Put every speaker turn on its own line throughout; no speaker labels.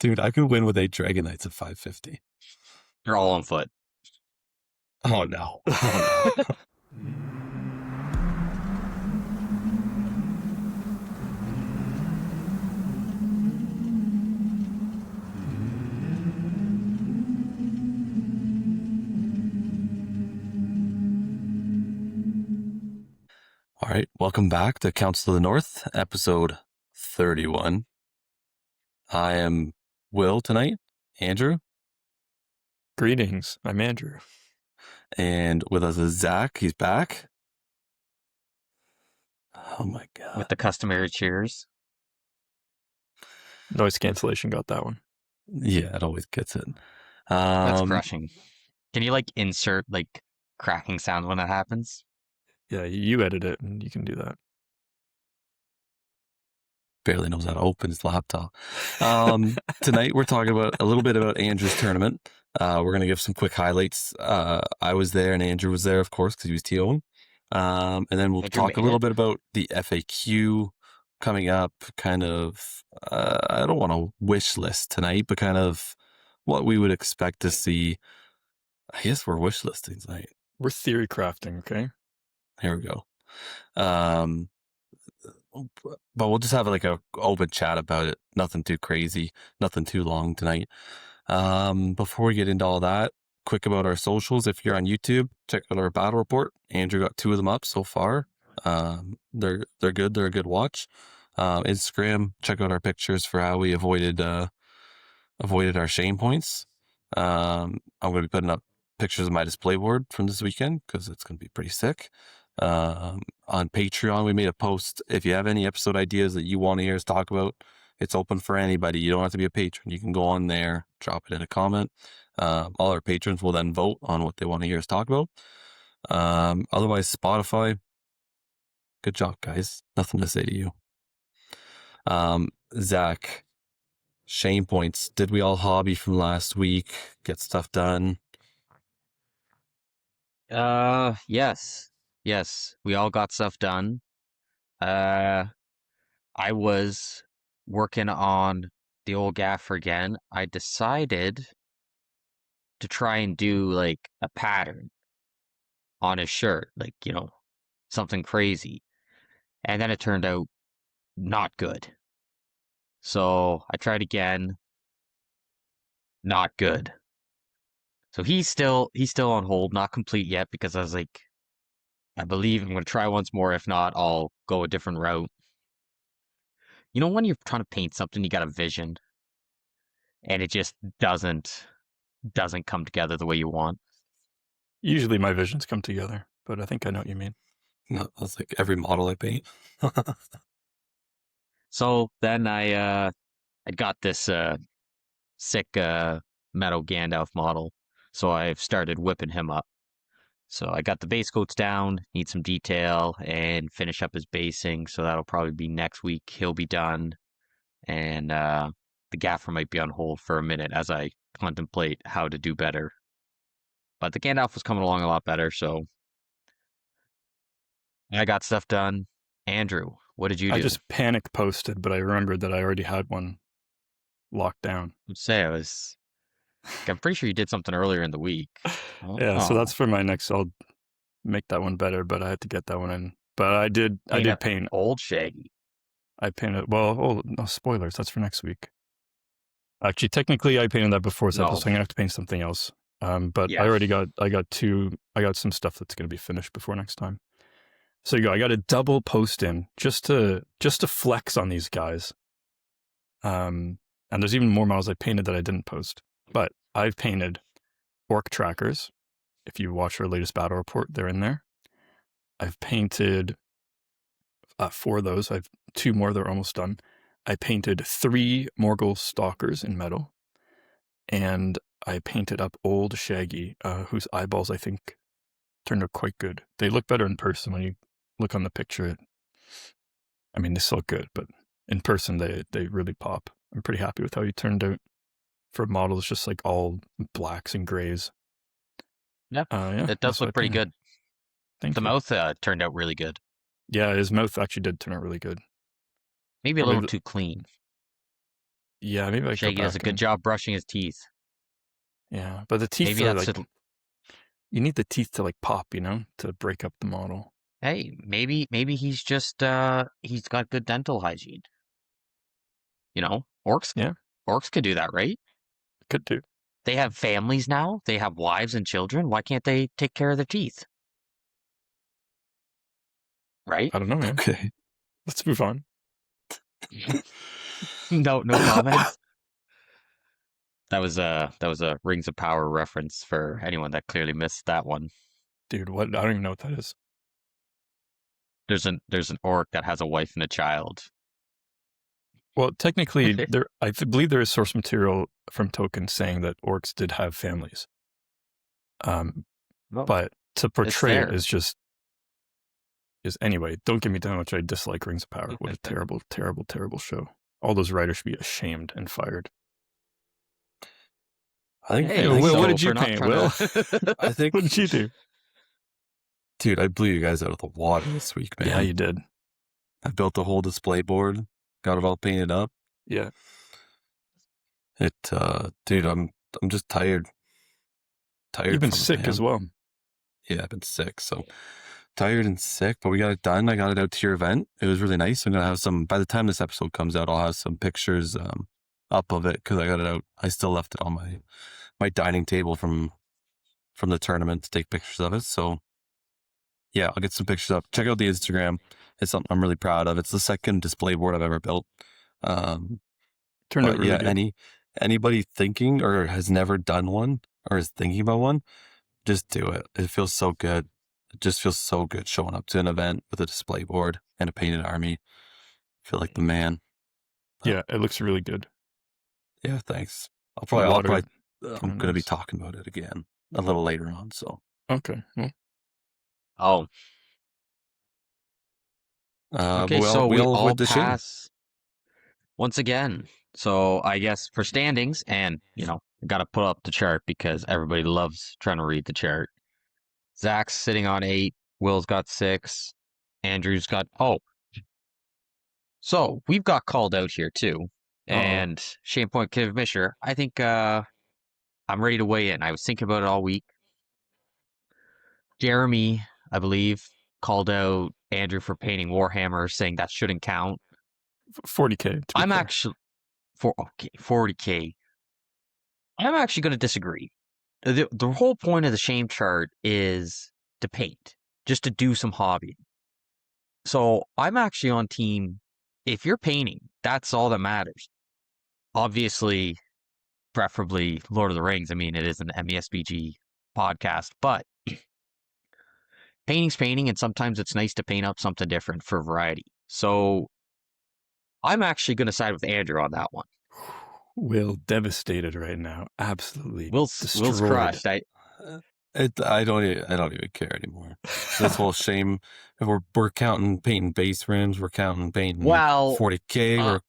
Dude, I could win with 8 Dragon Knights at 550.
They're all on foot.
Oh no. Oh no. All right, welcome back to Council of the North, episode 31. I am Will tonight, Andrew,
Greetings, I'm Andrew.
and with us is Zach. He's back. Oh my god.
With the customary cheers.
Noise cancellation got that one.
Yeah, it always gets it.
That's crushing. Can you insert cracking sound when that happens?
Yeah, you edit it and you can do that.
Barely knows how to open his laptop. Tonight we're talking about a little bit about Andrew's tournament. We're going to give some quick highlights. I was there and Andrew was there, of course, because he was TOing. And then we'll
Andrew
talk a
made
little
it.
bit about the FAQ coming up, kind of, I don't want to wish list tonight, but kind of what we would expect to see. I guess we're wish listing tonight.
We're theory crafting, okay?
Here we go. But we'll just have a open chat about it. Nothing too crazy, nothing too long tonight. Before we get into all that, quick about our socials. If you're on YouTube, check out our battle report. Andrew got 2 of them up so far. They're good. They're a good watch. Instagram, check out our pictures for how we avoided our shame points. I'm going to be putting up pictures of my display board from this weekend because it's going to be pretty sick. On Patreon, we made a post. If you have any episode ideas that you want to hear us talk about, it's open for anybody. You don't have to be a patron. You can go on there, drop it in a comment. All our patrons will then vote on what they want to hear us talk about. Otherwise, Spotify, good job, guys. Nothing to say to you. Zach, shame points. Did we all hobby from last week? Get stuff done?
Yes. Yes. We all got stuff done. I was working on the old gaffer again. I decided to try and do a pattern on his shirt, something crazy. And then it turned out not good. So I tried again. Not good. So he's still on hold, not complete yet, because I was like, I believe I'm going to try once more. If not, I'll go a different route. You know, when you're trying to paint something, you got a vision, and it just doesn't come together the way you want.
Usually my visions come together, but I think I know what you mean.
No, that's like every model I paint.
So then I got this sick metal Gandalf model, so I've started whipping him up. So I got the base coats down, need some detail, and finish up his basing. So that'll probably be next week. He'll be done, and the gaffer might be on hold for a minute as I contemplate how to do better. But the Gandalf was coming along a lot better, so I got stuff done. Andrew, what did you do?
I just panic posted, but I remembered that I already had one locked down.
I'm pretty sure you did something earlier in the week.
Yeah, so
Oh.
that's for my next. I'll make that one better, but I had to get that one in. But I did paint
old Shaggy.
I painted. Well, no spoilers. That's for next week. Actually, technically, I painted that before, so I'm going to have to paint something else. But yeah. I got some stuff that's going to be finished before next time. So I got a double post in just to flex on these guys. And there's even more models I painted that I didn't post. But I've painted orc trackers. If you watch our latest battle report, they're in there. I've painted 4 of those. I've 2 more that are almost done. I painted 3 Morgul stalkers in metal. And I painted up old Shaggy, whose eyeballs I think turned out quite good. They look better in person. When you look on the picture, they still look good, but in person they really pop. I'm pretty happy with how he turned out. For models, just like all blacks and grays.
Yeah, it does look pretty good. The mouth turned out really good.
Yeah, his mouth actually did turn out really good.
Maybe a little too clean.
Yeah, maybe I
Shaggy does a good job brushing his teeth.
Yeah, but the teeth
Maybe
are
that's
like... You need the teeth to like pop, to break up the model.
Hey, maybe he's just he's got good dental hygiene. Orcs.
Yeah,
orcs could do that, right?
Could do.
They have families now. They have wives and children. Why can't they take care of their teeth? Right?
I don't know, man.
Okay.
Let's move on.
No comments. That was a Rings of Power reference for anyone that clearly missed that one.
Dude, what? I don't even know what that is.
There's an orc that has a wife and a child.
Well, technically, I believe there is source material from Tolkien saying that orcs did have families. But to portray it is anyway. Don't get me down, which I dislike Rings of Power. What a terrible, terrible, terrible show. All those writers should be ashamed and fired.
I think.
Hey, Will, what did you paint, Will?
I think.
What did you do?
Dude, I blew you guys out of the water this week, man.
Yeah, you did.
I built a whole display board, got it all painted up.
Yeah.
Dude, I'm just tired.
You've been sick as well.
Yeah, I've been sick, so tired and sick, but we got it done. I got it out to your event. It was really nice. I'm gonna have some, by the time this episode comes out, I'll have some pictures up of it because I got it out. I still left it on my dining table from the tournament to take pictures of it. So yeah, I'll get some pictures up. Check out the Instagram. It's something I'm really proud of. It's the second display board I've ever built.
Turned out really good.
Anybody thinking or has never done one or is thinking about one, just do it. It feels so good. It just feels so good showing up to an event with a display board and a painted army. I feel like the man.
Yeah, it looks really good.
Yeah, thanks. I'm going to be talking about it again a little later on. So
okay. Well.
Oh. Okay, so we all pass once again. So I guess for standings, and got to put up the chart because everybody loves trying to read the chart. Zach's sitting on 8. Will's got 6. Andrew's got So we've got called out here too. And Shane Point Kid Misher, I think I'm ready to weigh in. I was thinking about it all week. Jeremy, I believe, called out Andrew for painting Warhammer, saying that shouldn't count.
40K.
I'm actually 40K. I'm actually going to disagree. The whole point of the shame chart is to paint, just to do some hobby. So I'm actually on team. If you're painting, that's all that matters. Obviously, preferably Lord of the Rings. I mean, it is an MESBG podcast, but painting's painting, and sometimes it's nice to paint up something different for variety. So I'm actually going to side with Andrew on that one.
Will devastated right now. Absolutely.
Will's crushed.
I don't even care anymore. This whole shame. If we're counting painting base rims, we're counting painting 40K. We're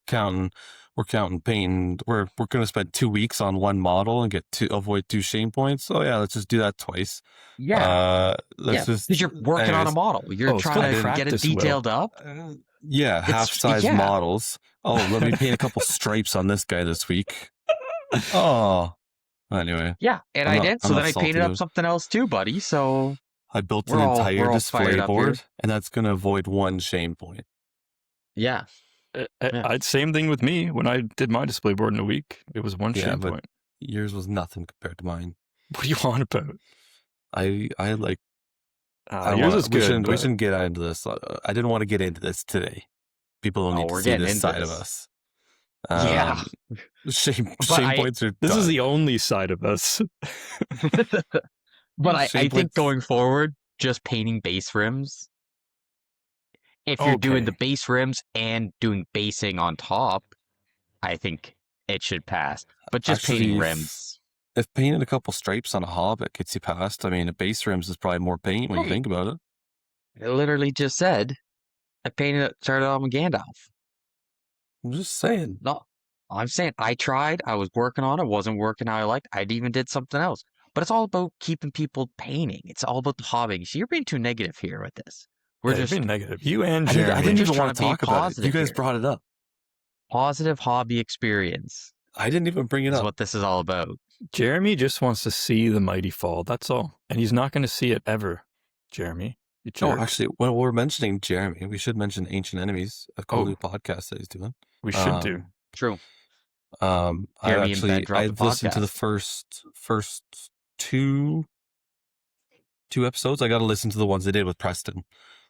counting painting. We're going to spend 2 weeks on one model and avoid 2 shame points. So yeah, let's just do that twice.
Yeah. Because you're working on a model. You're trying to get it detailed up.
Yeah, half-size models. Oh, let me paint a couple stripes on this guy this week. Oh, anyway.
Yeah, and I did. So then I painted up something else too, buddy. So
I built an entire display board, and that's going to avoid 1 shame point.
Yeah.
Same thing with me. When I did my display board in a week, it was 1 shame point.
Yours was nothing compared to mine.
What are you on about?
I like...
yours is good.
We shouldn't get into this. I didn't want to get into this today. People don't need to see this side of us. Shame points are...
This is the only side of us.
But I think going forward, just painting base rims. If you're doing the base rims and doing basing on top, I think it should pass. But just painting rims.
If painting a couple stripes on a Hobbit gets you past, I mean, a base rims is probably more paint when you think about it.
I literally just said I started on Gandalf.
I'm just saying.
No, I'm saying I tried. I was working on it. Wasn't working how I liked. I even did something else. But it's all about keeping people painting. It's all about the hobby. So you're being too negative here with this. We're just
being negative. You and Jeremy.
I didn't even want to talk about it. You guys brought it up.
positive hobby experience.
I didn't even bring it
Is
up.
what this is all about.
Jeremy just wants to see the mighty fall. That's all. And he's not going to see it ever, Jeremy. You jerk.
No, actually, when we're mentioning Jeremy, we should mention Ancient Enemies, a cool new podcast that he's doing.
We should do.
True.
I listened to the first two episodes. I got to listen to the ones they did with Preston.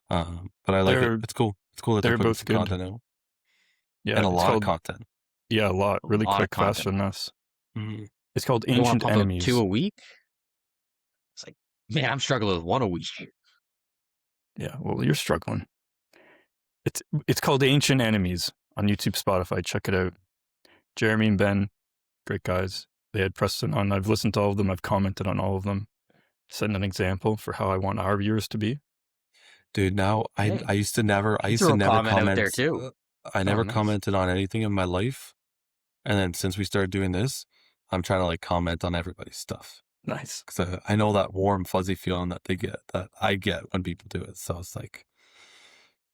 But I like it. It's cool. It's cool that they're putting some content out.
Yeah,
and a lot of content.
Yeah, a lot. Really quick, faster than us. Mm-hmm. It's called Ancient Enemies.
2 a week? It's like, man, I'm struggling with 1 a week.
Yeah, well, you're struggling. It's called Ancient Enemies on YouTube, Spotify. Check it out. Jeremy and Ben, great guys. They had Preston on. I've listened to all of them. I've commented on all of them. Setting an example for how I want our viewers to be.
Dude, now I used to never comment
out there too.
I never commented on anything in my life. And then since we started doing this, I'm trying to like comment on everybody's stuff.
Nice.
Because I know that warm, fuzzy feeling that I get when people do it. So it's like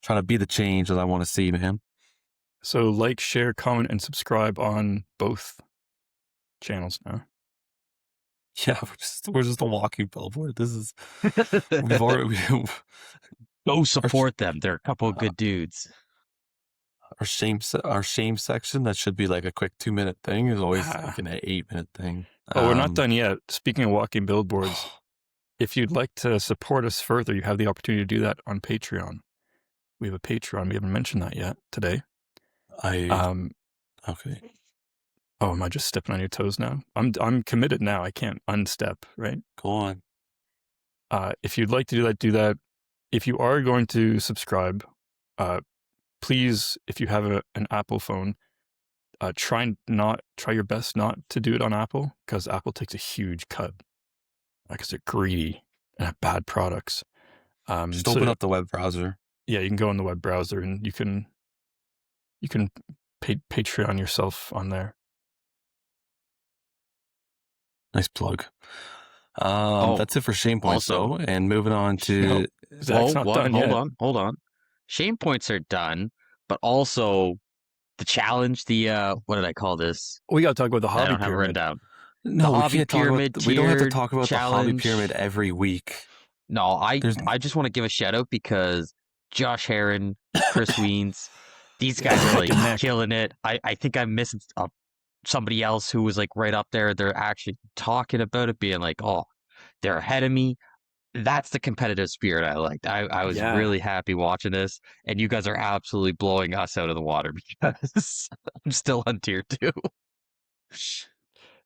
trying to be the change that I want to see, man.
So like, share, comment, and subscribe on both channels now.
Yeah, we're just a walking billboard. This is
go support them. They're a couple of good dudes.
Our shame section that should be like a quick 2-minute thing is always like an 8-minute thing.
Oh, we're not done yet. Speaking of walking billboards, if you'd like to support us further, you have the opportunity to do that on Patreon. We have a Patreon. We haven't mentioned that yet today.
Okay.
Oh, am I just stepping on your toes now? I'm committed now. I can't unstep, right?
Go on.
If you'd like to do that. If you are going to subscribe, please, if you have an Apple phone, try your best not to do it on Apple, because Apple takes a huge cut because they're greedy and have bad products.
Just open up the web browser.
Yeah, you can go in the web browser and you can Patreon yourself on there.
Nice plug. That's it for shame points, though. And moving on to
Zach's not done yet.
Hold on. Shame points are done, but also the challenge. What did I call this?
We got to talk about the hobby pyramid.
Have it written down.
No, we can't talk about. We don't have to talk about the hobby pyramid every week.
No, I just want to give a shout out because Josh Heron, Chris Weens, these guys are like killing it. I think I'm missing somebody else who was like right up there. They're actually talking about it, being like, oh, they're ahead of me. That's the competitive spirit I liked. I was really happy watching this, and you guys are absolutely blowing us out of the water because I'm still on tier 2.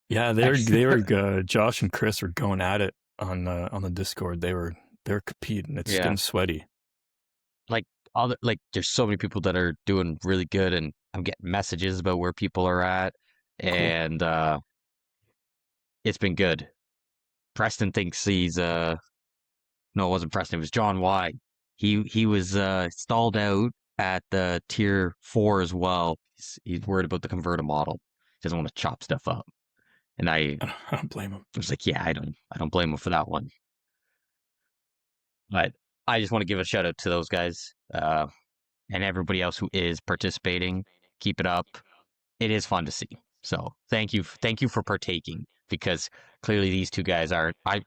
Yeah, they were Josh and Chris were going at it on the Discord. They're competing. It's getting sweaty.
Like there's so many people that are doing really good, and I'm getting messages about where people are at, and it's been good. Preston thinks he's no, it wasn't Preston. It was John Y. He was stalled out at the tier 4 as well. He's worried about the converter model. He doesn't want to chop stuff up, and I
don't blame him.
I was like, yeah, I don't blame him for that one. But I just want to give a shout out to those guys and everybody else who is participating. Keep it up. It is fun to see. So thank you for partaking, because clearly these two guys aren't. I'm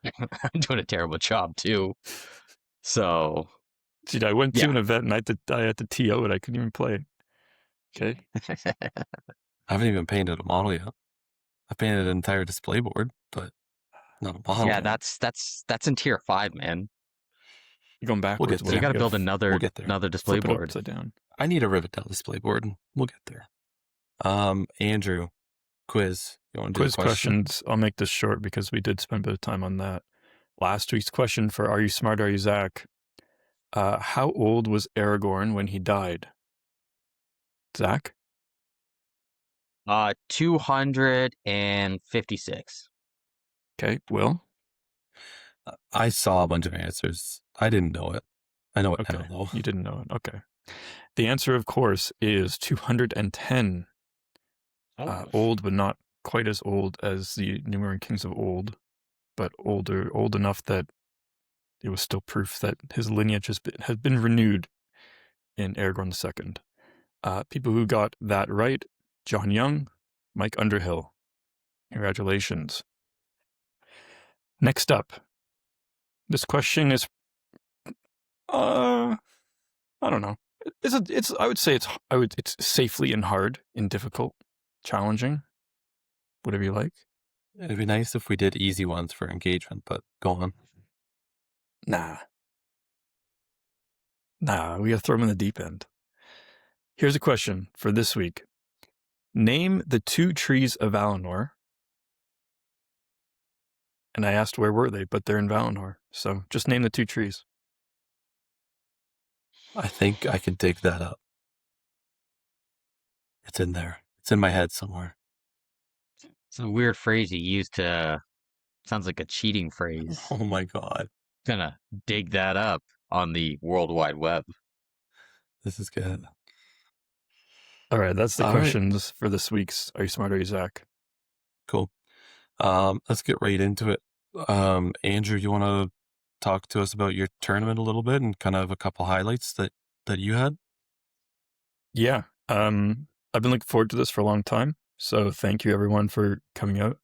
doing a terrible job too. So,
dude, I went to an event and I had to TO it. I couldn't even play. Okay.
I haven't even painted a model yet. I painted an entire display board, but not a model.
Yeah, that's in tier 5, man.
You're going backwards.
So you got to build another display board.
Upside down.
I need a Rivendell display board. We'll get there. Andrew, quiz. You want to do
quiz questions? I'll make this short because we did spend a bit of time on that. Last week's question for Are You Smart, Are You Zach? How old was Aragorn when he died? Zach?
256.
Okay, Will?
I saw a bunch of answers. I didn't know it. I know it now, though.
You didn't know it. Okay. The answer, of course, is 210. Old, but not quite as old as the Numerian kings of old, but old enough that it was still proof that his lineage has been renewed in Aragorn II. People who got that right: John Young, Mike Underhill. Congratulations. Next up, this question is, I don't know. I would say it's safely and hard and difficult, challenging, whatever you like.
It'd be nice if we did easy ones for engagement, but go on.
Nah, we gotta throw them in the deep end. Here's a question for this week. Name the 2 trees of Valinor. And I asked where were they, but they're in Valinor. So just name the 2 trees.
I think I could dig that up. It's in there. It's in my head somewhere.
It's a weird phrase you used to. Sounds like a cheating phrase.
Oh my God.
Gonna dig that up on the World Wide Web.
This is good.
All right, that's the questions for this week's Are You Smart, Are You Zach?
Cool. Let's get right into it. Andrew, you want to talk to us about your tournament a little bit and kind of a couple highlights that you had?
Yeah. I've been looking forward to this for a long time. So thank you everyone for coming out.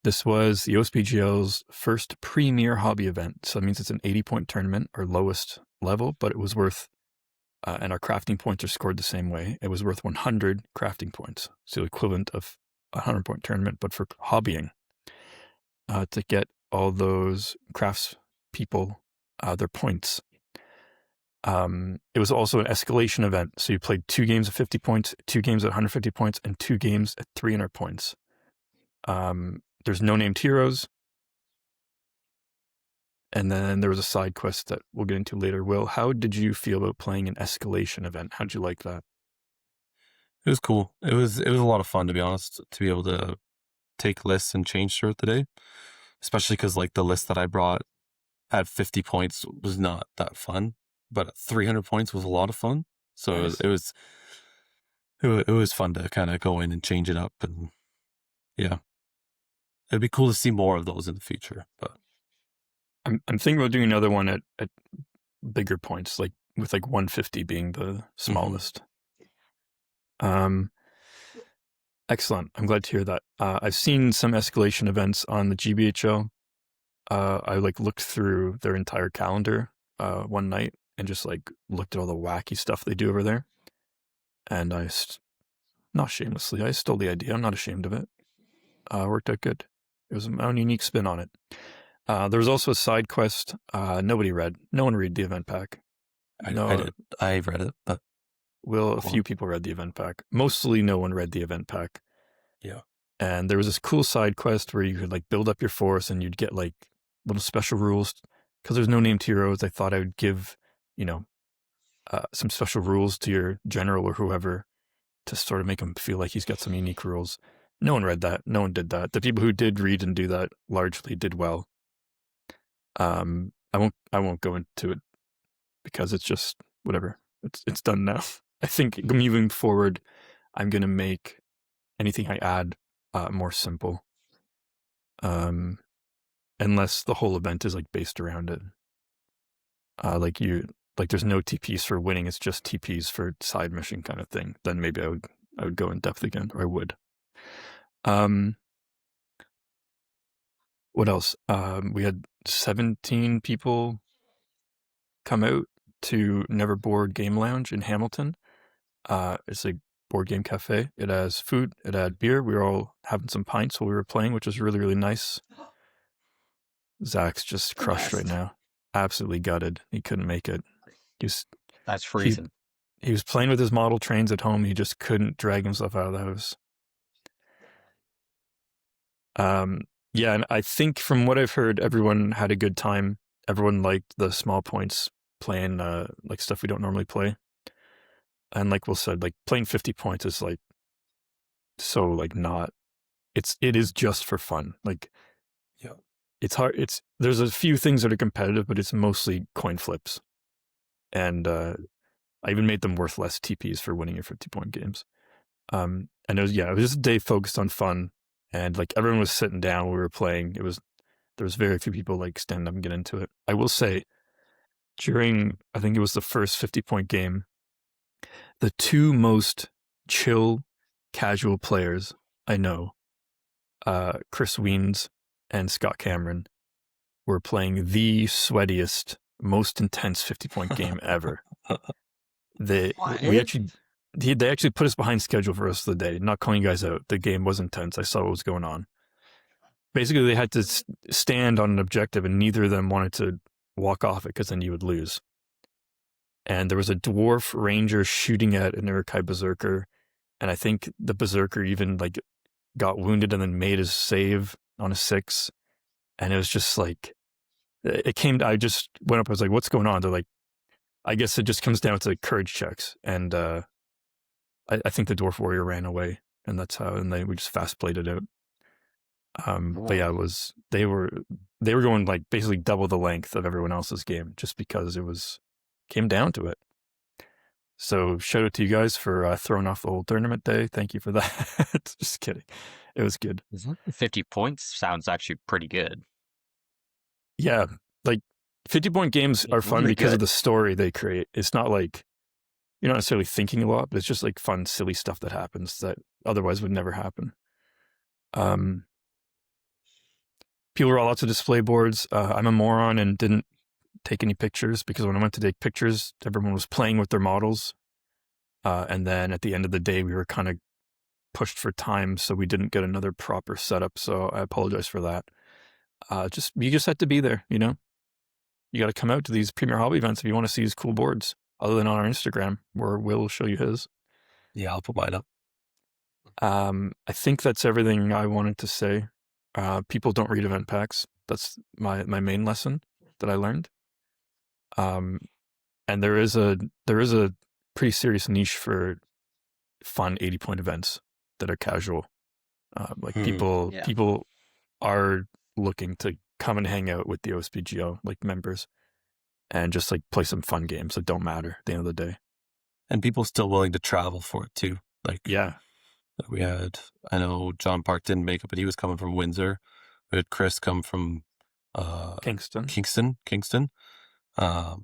This was the OSPGL's first premier hobby event. So it means it's an 80-point tournament, or lowest level, but it was worth, and our crafting points are scored the same way. It was worth 100 crafting points. So the equivalent of a 100-point tournament, but for hobbying, to get all those crafts people their points. It was also an escalation event. So you played 2 games of 50 points, 2 games at 150 points, and 2 games at 300 points. There's no named heroes. And then there was a side quest that we'll get into later. Will, how did you feel about playing an escalation event? How'd you like that?
It was cool. It was a lot of fun, to be honest, to be able to take lists and change throughout the day, especially because like the list that I brought at 50 points was not that fun, but at 300 points was a lot of fun. So nice. it was fun to kind of go in and change it up, and yeah, it'd be cool to see more of those in the future. But
I'm thinking about doing another one at bigger points, like with like 150 being the smallest. Excellent. I'm glad to hear that. I've seen some escalation events on the GBHL. I like looked through their entire calendar one night and just like looked at all the wacky stuff they do over there. And not shamelessly, I stole the idea. I'm not ashamed of it. Worked out good. It was my own unique spin on it. There was also a side quest nobody read. No one read the event pack.
I did. I read it, but
a few people read the event pack. Mostly no one read the event pack.
Yeah.
And there was this cool side quest where you could like build up your force and you'd get like little special rules. Because there's no named heroes, I thought I would give, some special rules to your general or whoever to sort of make him feel like he's got some unique rules. No one read that. No one did that. The people who did read and do that largely did well. I won't go into it because it's just whatever. It's done now. I think moving forward, I'm going to make anything I add more simple. Unless the whole event is like based around it. There's no TPs for winning, it's just TPs for side mission kind of thing. Then maybe I would go in depth again, or I would. What else? We had 17 people come out to Neverboard Game Lounge in Hamilton. It's a board game cafe. It has food, it had beer. We were all having some pints while we were playing, which was really, really nice. Zach's just crushed right now. Absolutely gutted. He couldn't make it.
That's freezing.
He was playing with his model trains at home. He just couldn't drag himself out of the house. Yeah, and I think from what I've heard, everyone had a good time. Everyone liked the small points, playing like stuff we don't normally play. And like Will said, like playing 50 points is like so like not. It is just for fun. Like,
yeah,
it's hard. There's a few things that are competitive, but it's mostly coin flips. And I even made them worth less TPs for winning your 50-point games. And it was just a day focused on fun. And like everyone was sitting down when we were playing. There was very few people like stand up and get into it. I will say, during I think it was the first 50-point game, The two most chill, casual players I know, Chris Weens and Scott Cameron, were playing the sweatiest, most intense 50-point game ever. They actually put us behind schedule for the rest of the day. Not calling you guys out. The game was intense. I saw what was going on. Basically, they had to stand on an objective, and neither of them wanted to walk off it because then you would lose. And there was a dwarf ranger shooting at an Uruk-hai berserker, and I think the berserker even like got wounded and then made his save on a 6. And it was just like, I just went up, I was like, what's going on? They're like, I guess it just comes down to courage checks. And I think the dwarf warrior ran away, and that's how, and we just fast played it out. But yeah, they were going like basically double the length of everyone else's game just because came down to it. So shout out to you guys for throwing off the whole tournament day. Thank you for that. Just kidding. It was good.
50 points sounds actually pretty good.
Yeah, like 50-point games are fun because of the story they create. It's not like you're not necessarily thinking a lot, but it's just like fun, silly stuff that happens that otherwise would never happen. People were all out to display boards. I'm a moron and didn't take any pictures because when I went to take pictures, everyone was playing with their models. And then at the end of the day, we were kind of pushed for time, so we didn't get another proper setup. So I apologize for that. You just had to be there, you know? You got to come out to these Premier Hobby events if you want to see these cool boards, other than on our Instagram, where Will will show you his.
Yeah, I'll put mine up.
I think that's everything I wanted to say. People don't read event packs. That's my main lesson that I learned. And there is a pretty serious niche for fun 80-point events that are casual. People are looking to come and hang out with the OSPGO like members and just like play some fun games that don't matter at the end of the day.
And people still willing to travel for it too. Like, yeah, we had, I know John Park didn't make it, but he was coming from Windsor. We had Chris come from
Kingston.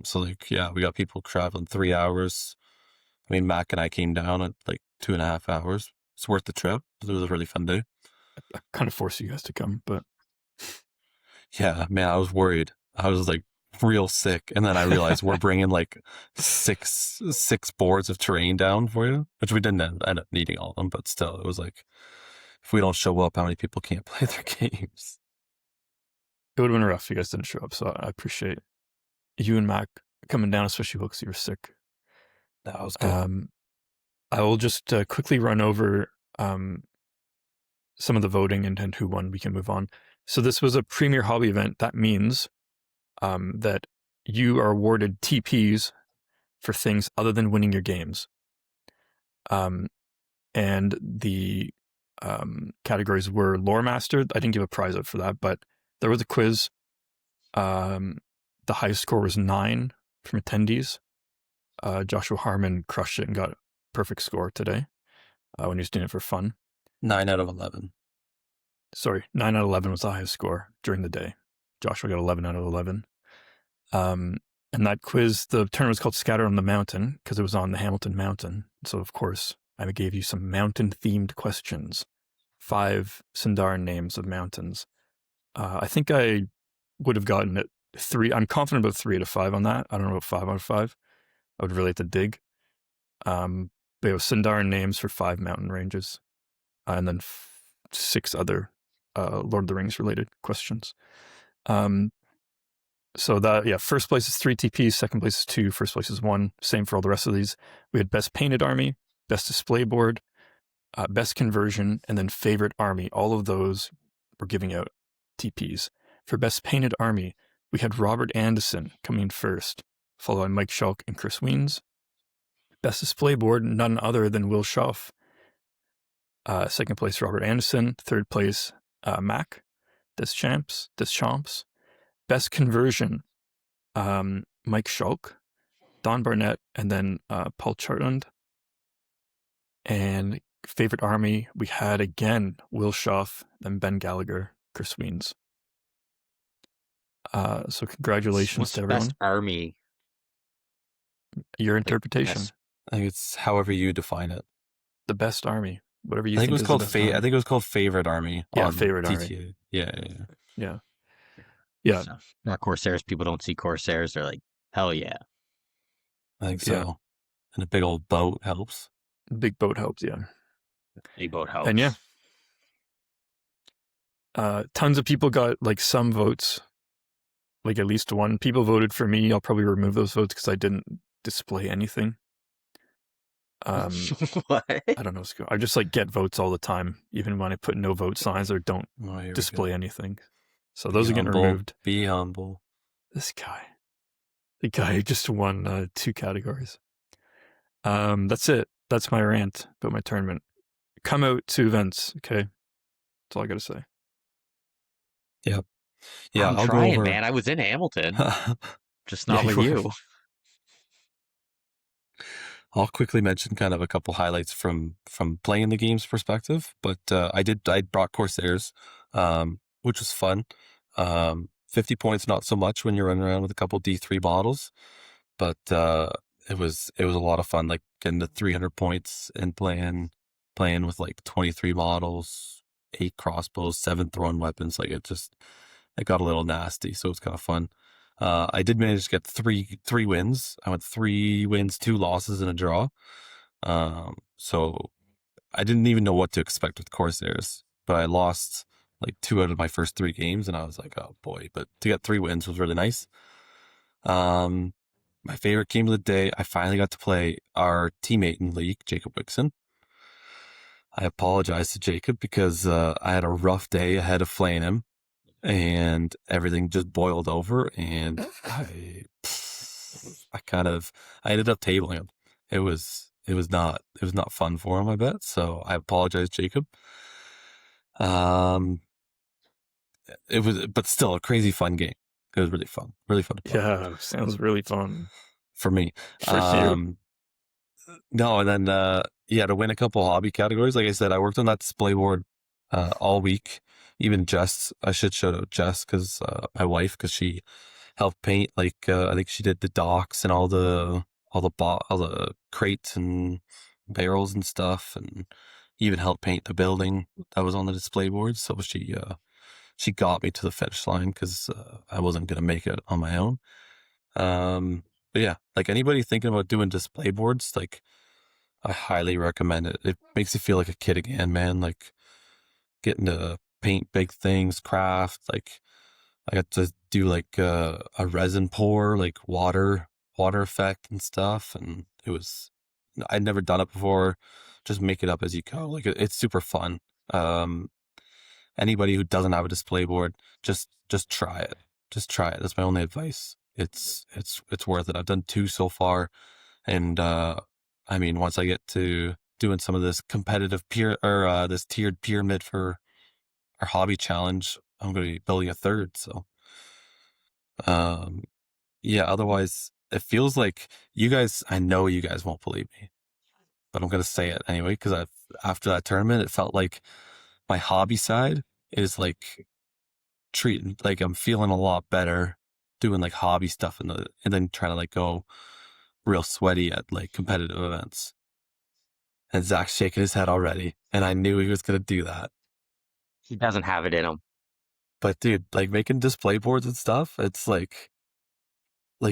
So like, yeah, we got people traveling 3 hours. I mean, Mac and I came down at like 2.5 hours. It's worth the trip. It was a really fun day.
I kind of forced you guys to come, but
yeah, man, I was worried. I was like real sick, and then I realized we're bringing like six boards of terrain down for you, which we didn't end up needing all of them, but still, it was like, if we don't show up, how many people can't play their games?
It would have been rough if you guys didn't show up, so I appreciate you and Mac coming down, especially because you were sick.
That was good.
I will just quickly run over some of the voting and who won. We can move on. So this was a Premier Hobby event. That means that you are awarded TPs for things other than winning your games. And the categories were Lore Master. I didn't give a prize up for that, but there was a quiz. The highest score was 9 from attendees. Joshua Harmon crushed it and got a perfect score today when he was doing it for fun.
9 out of 11.
Sorry, 9 out of 11 was the highest score during the day. Joshua got 11 out of 11. And that quiz, the tournament was called Scatter on the Mountain because it was on the Hamilton Mountain. So, of course, I gave you some mountain-themed questions. 5 Sindarin names of mountains. I think I would have gotten it 3. I'm confident about 3 out of 5 on that. I don't know about 5 out of 5. I would really have to dig. But it was Sindarin names for 5 mountain ranges. And then 6 other Lord of the Rings related questions. So that, yeah, first place is 3 TPs, second place is 2, first place is 1. Same for all the rest of these. We had best painted army, best display board, best conversion, and then favorite army. All of those were giving out TPs. For best painted army, we had Robert Anderson coming in first, followed by Mike Schulk and Chris Weens. Best display board, none other than Will Schaff. Second place, Robert Anderson. Third place, Mac Deschamps. Best conversion, Mike Schulk, Don Barnett, and then Paul Chartland. And favorite army, we had again Will Schaff, then Ben Gallagher, Chris Weens. So congratulations
What's
to everyone.
Best army?
Your interpretation.
I think it's however you define it.
The best army, whatever you
I think
think
it was
is
called
the best army.
I think it was called Favorite Army.
Yeah,
on
favorite army.
TTA. Yeah.
Yeah.
So, not Corsairs. People don't see Corsairs. They're like, hell yeah.
I think so. And a big old boat helps.
Big boat helps, yeah.
A boat helps.
And yeah. Tons of people got like some votes, like at least one. People voted for me. I'll probably remove those votes because I didn't display anything.
What?
I don't know. I just like get votes all the time, even when I put no vote signs or don't display anything. So those are getting removed.
Be humble.
This guy, the guy who just won 2 categories. That's it. That's my rant about my tournament. Come out to events, okay? That's all I gotta say.
Yep. Yeah,
I'm trying, man. I was in Hamilton, just not with you.
I'll quickly mention kind of a couple highlights from playing the game's perspective, but I brought Corsairs, which was fun. 50 points, not so much when you're running around with a couple D3 bottles, but it was a lot of fun, like getting to 300 points and playing with like 23 models, 8 crossbows, 7 thrown weapons. Like it got a little nasty, so it's kind of fun. I did manage to get three wins. I went 3 wins, 2 losses, and a draw. So I didn't even know what to expect with Corsairs, but I lost like 2 out of my first 3 games, and I was like, oh boy. But to get 3 wins was really nice. My favorite game of the day, I finally got to play our teammate in League, Jacob Wixon. I apologize to Jacob because I had a rough day ahead of playing him, and everything just boiled over, and I ended up tabling him. It was not fun for him, I bet. So I apologize, Jacob. It was, but still a crazy fun game. It was really fun to play.
Yeah, sounds really fun
for me.
For you.
No, and then to win a couple hobby categories. Like I said, I worked on that display board all week. Even Jess, I should shout out Jess because my wife, because she helped paint. Like I think she did the docks and all the crates and barrels and stuff, and even helped paint the building that was on the display board. So she got me to the finish line because I wasn't gonna make it on my own. But yeah, like anybody thinking about doing display boards, like I highly recommend it. It makes you feel like a kid again, man. Like getting to paint big things, craft. Like I got to do like a resin pour, like water effect and stuff. And I'd never done it before. Just make it up as you go. Like it's super fun. Anybody who doesn't have a display board, just try it. Just try it. That's my only advice. It's worth it. I've done 2 so far, and I mean, once I get to doing some of this competitive this tiered pyramid for our hobby challenge, I'm going to be building a 3rd. So, yeah. Otherwise, it feels like you guys. I know you guys won't believe me, but I'm going to say it anyway because after that tournament, it felt like my hobby side is like treating like I'm feeling a lot better doing like hobby stuff and then trying to like go real sweaty at like competitive events. And Zach's shaking his head already, and I knew he was gonna do that.
He doesn't have it in him.
But dude, like making display boards and stuff, it's like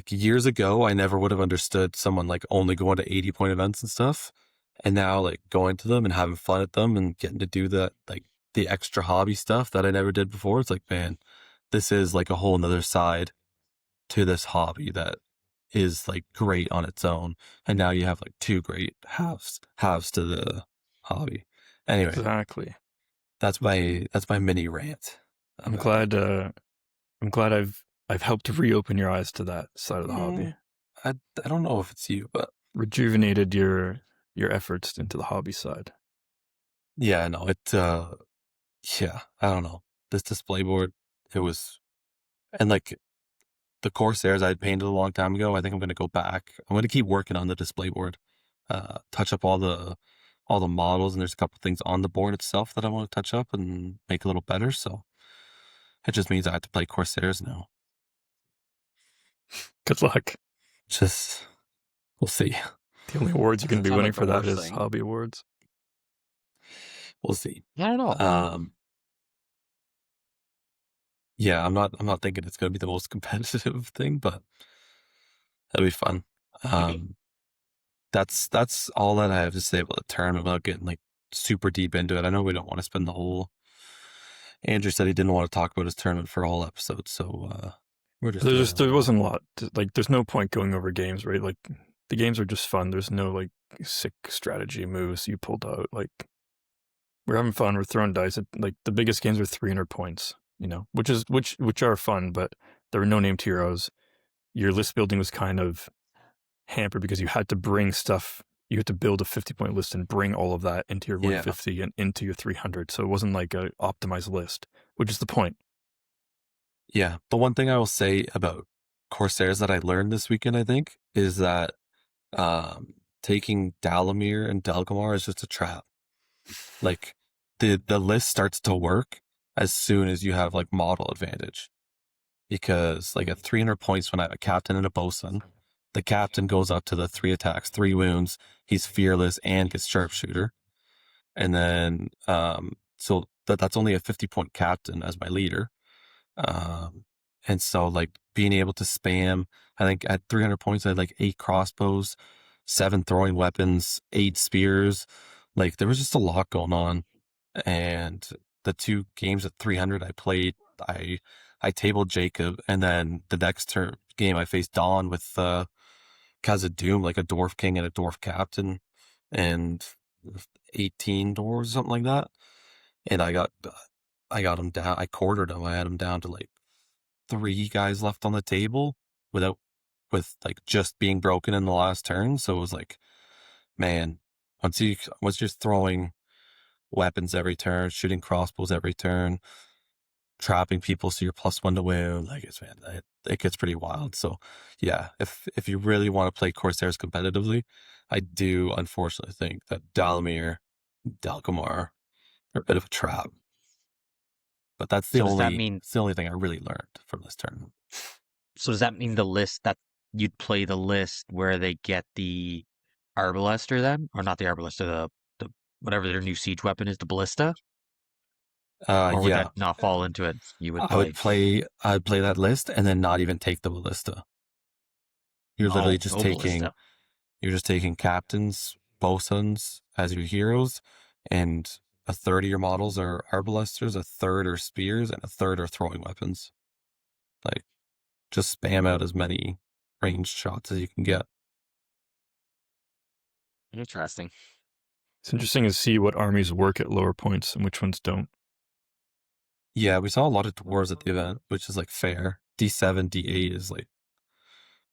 years ago, I never would have understood someone like only going to 80-point events and stuff. And now like going to them and having fun at them and getting to do that, like the extra hobby stuff that I never did before. It's like, man, this is like a whole nother side to this hobby that is like great on its own. And now you have like 2 great halves to the hobby. Anyway,
exactly.
That's my mini rant.
I'm glad I've helped reopen your eyes to that side of the hobby.
I don't know if it's you, but
rejuvenated your efforts into the hobby side.
Yeah, no, yeah, I don't know. This display board, it was, and like the Corsairs I had painted a long time ago, I think I'm going to go back. I'm going to keep working on the display board, touch up all the models, and there's a couple things on the board itself that I want to touch up and make a little better. So it just means I have to play Corsairs now.
Good luck.
We'll see.
The only awards you can be
Doesn't sound
winning
like the
for that
worst
is
thing.
hobby awards.
We'll see.
Yeah, I don't know.
Yeah, I'm not thinking it's going to be the most competitive thing, but that'll be fun. That's all that I have to say about the tournament without getting like super deep into it. I know we don't want to spend the whole. Andrew said he didn't want to talk about his tournament for all episodes, so we're just
There wasn't a lot. Like, there's no point going over games, right? Like, the games are just fun. There's no like sick strategy moves you pulled out. Like, we're having fun. We're throwing dice. Like, the biggest games are 300 points, you know, which are fun, but there were no named heroes. Your list building was kind of hampered because you had to bring stuff. You had to build a 50-point list and bring all of that into your 150 and into your 300. So it wasn't like a optimized list, which is the point.
Yeah, but one thing I will say about Corsairs that I learned this weekend, I think, is that taking Dalamir and Delgamar is just a trap. Like the list starts to work as soon as you have like model advantage, because like at 300 points when I have a captain and a bosun, the captain goes up to the 3 attacks, 3 wounds. He's fearless and gets sharpshooter, and then so that's only a 50-point captain as my leader. And so like being able to spam, I think at 300 points, I had like 8 crossbows, 7 throwing weapons, 8 spears. Like there was just a lot going on. And the 2 games at 300 I played, I tabled Jacob, and then the next game I faced Dawn with Khazad-dûm, like a dwarf king and a dwarf captain, and 18 dwarves, something like that. And I got him down. I quartered him. I had him down to like 3 guys left on the table with like just being broken in the last turn. So it was like, man, once you're throwing weapons every turn, shooting crossbows every turn, trapping people so you're +1 to win, like it gets pretty wild. So yeah, if you really want to play Corsairs competitively, I do unfortunately think that Dalamir, Dalgamar are a bit of a trap. But that's the
So does that
only
mean
it's the only thing I really learned from this tournament.
so does that mean the list that you'd play the list where they get the Arbalester then? Or not the Arbalester, the whatever their new siege weapon is, the Ballista? Or would
Yeah,
that not fall into it? You would
I'd
play
play that list and then not even take the ballista. You're literally just
no
taking
Ballista.
captains, bosuns as your heroes, and a third of your models are arbalesters, a third are spears, and a third are throwing weapons. Like, just spam out as many ranged shots as you can get.
Interesting.
It's interesting to see what armies work at lower points and which ones don't.
Yeah, we saw a lot of dwarves at the event, which is like fair. D7, D8 is like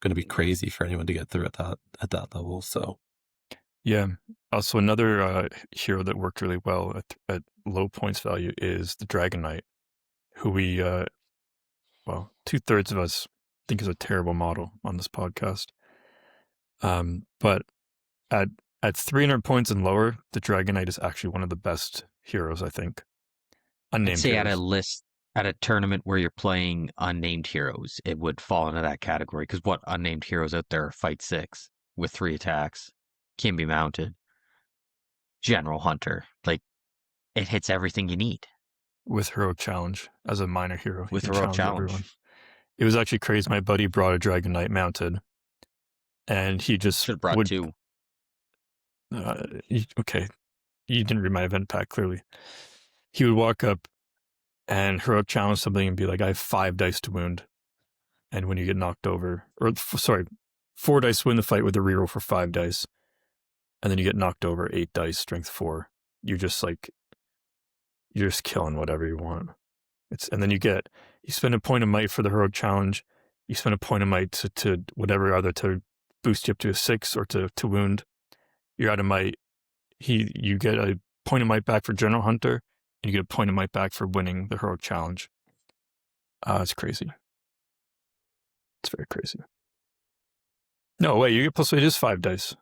going to be crazy for anyone to get through at that level. So
yeah. Also, another hero that worked really well at low points value is the Dragon Knight, who we, 2/3 of us think is a terrible model on this podcast. But at 300 points and lower, the Dragon Knight is actually one of the best heroes, I think.
I'd
Unnamed
say
heroes.
at a tournament where you're playing unnamed heroes, it would fall into that category. Because what unnamed heroes out there fight 6 with 3 attacks, can be mounted, General Hunter, like it hits everything you need
With Heroic Challenge as a minor hero. He
with
can
Heroic
challenge
Challenge.
everyone. It was actually crazy. My buddy brought a Dragon Knight mounted, and he just
Should have brought 2.
Okay, you didn't read my event pack clearly. He would walk up and Heroic challenge something and be like, "I have 5 dice to wound," and when you get knocked over, 4 dice to win the fight with a reroll for 5 dice, and then you get knocked over 8 dice, strength 4. You're just killing whatever you want. And then you spend a point of might for the Heroic challenge. You spend a point of might to whatever, either to boost you up to a 6 or to wound. You're out of might. You get a point of might back for General Hunter, and you get a point of might back for winning the Heroic challenge. It's crazy. It's very crazy. No, wait, you get plus, it is 5 dice.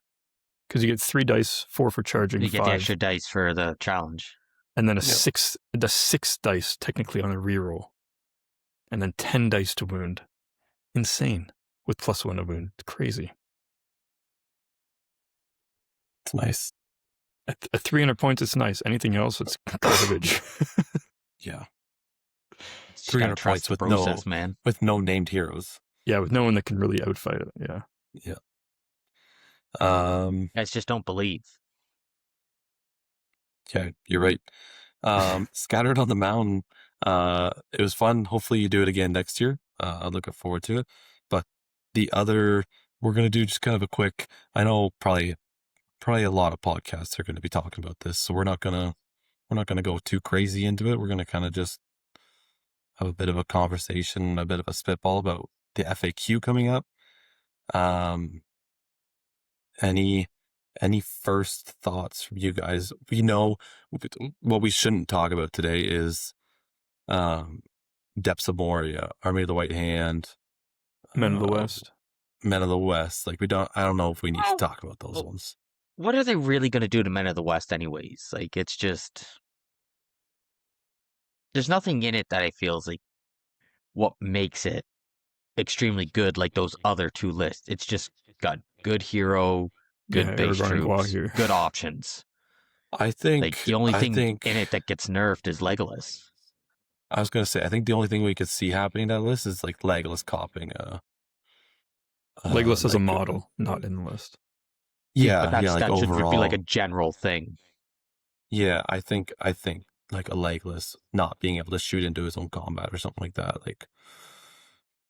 Because you get 3 dice, 4 for charging,
You
5.
get the extra dice for the challenge.
And then the 6 dice technically on a reroll. And then 10 dice to wound. Insane. With +1 to wound. It's crazy.
It's nice.
At 300 points, it's nice. Anything else, it's garbage.
Yeah.
Just
300
trust
points
the
with
process, man.
no named heroes.
Yeah, with no one that can really outfight it. Yeah.
Yeah.
Guys just don't believe.
Yeah, you're right. Scattered on the Mountain. It was fun. Hopefully you do it again next year. I'm looking forward to it. But we're gonna do just kind of a quick. I know probably a lot of podcasts are going to be talking about this, so we're not gonna go too crazy into it. We're gonna kind of just have a bit of a conversation, a bit of a spitball about the FAQ coming up. Any first thoughts from you guys? We know what we shouldn't talk about today is Depths of Moria, Army of the White Hand,
Men of the West.
Men of the West. Like I don't know if we need to talk about those ones.
What are they really going to do to Men of the West anyways? Like, it's just... There's nothing in it that I feel is like what makes it extremely good like those other two lists. It's just got good hero, good base troops, good options.
I think
like the only thing in it that gets nerfed is Legolas.
I was gonna say, I think the only thing we could see happening to that list is like Legolas copying
Legolas as a model, not in the list.
Yeah,
but
like
that
overall
should be like a general thing.
Yeah, I think like a Legolas not being able to shoot into his own combat or something like that, like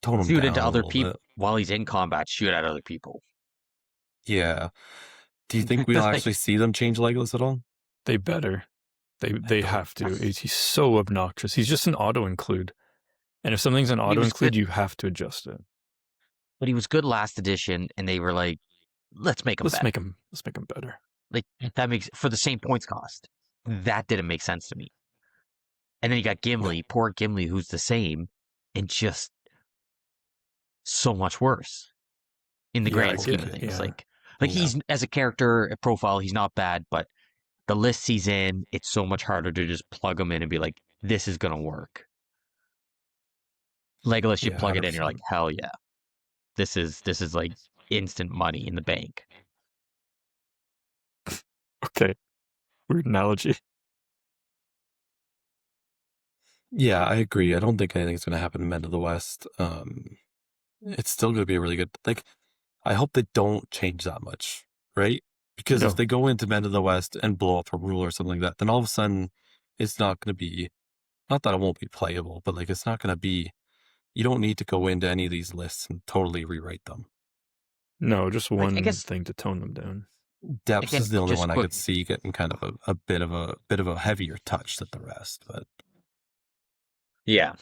tone him
shoot
down
into
a
other
little
people
bit.
While he's in combat. Shoot at other people.
Yeah. Do you think we'll actually see them change Legolas at all?
They better. They have to. He's so obnoxious. He's just an auto include, and if something's an auto include, you have to adjust it.
But he was good last edition, and they were like, let's make him
better.
Like, that makes, for the same points cost. That didn't make sense to me. And then you got Gimli, poor Gimli, who's the same, and just so much worse in the grand scheme of things. Like he's, as a character, a profile, he's not bad, but the lists he's in, it's so much harder to just plug him in and be like, this is going to work. Legolas, you plug 100%. It in, you're like, hell yeah. This is like instant money in the bank.
Okay. Weird analogy.
Yeah, I agree. I don't think anything's going to happen in Men of the West. It's still going to be a really good, like, I hope they don't change that much, right? Because if they go into Men of the West and blow up a rule or something like that, then all of a sudden it's not going to be, not that it won't be playable, but like it's not going to be, you don't need to go into any of these lists and totally rewrite them.
No, just one thing to tone them down.
Depths is the only one I could see getting kind of a bit of a heavier touch than the rest, but
yeah,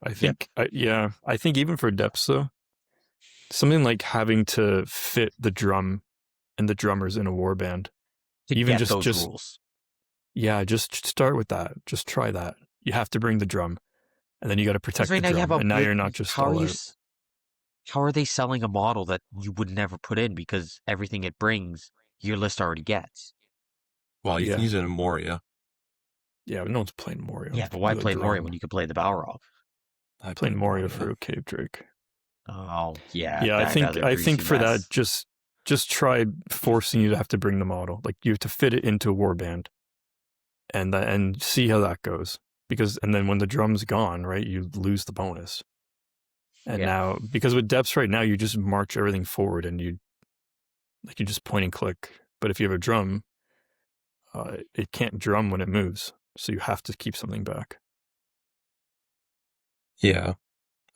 I think I think even for Depths though, something like having to fit the drum and the drummers in a warband,
even just rules.
Yeah, just start with that. Just try that. You have to bring the drum, and then you got to protect the drum. And now you're not just all out.
How are they selling a model that you would never put in because everything it brings, your list already gets?
Well, you can use it in Moria.
Yeah, but no one's playing Moria.
Yeah, but why play Moria when you could play the Balrog?
I played Moria for Cave Drake.
Oh, yeah.
Yeah, I think for that, just try forcing you to have to bring the model. Like, you have to fit it into a warband. And see how that goes. And then when the drum's gone, right, you lose the bonus. And now, because with Depths right now, you just march everything forward and you just point and click. But if you have a drum, it can't drum when it moves. So you have to keep something back.
Yeah.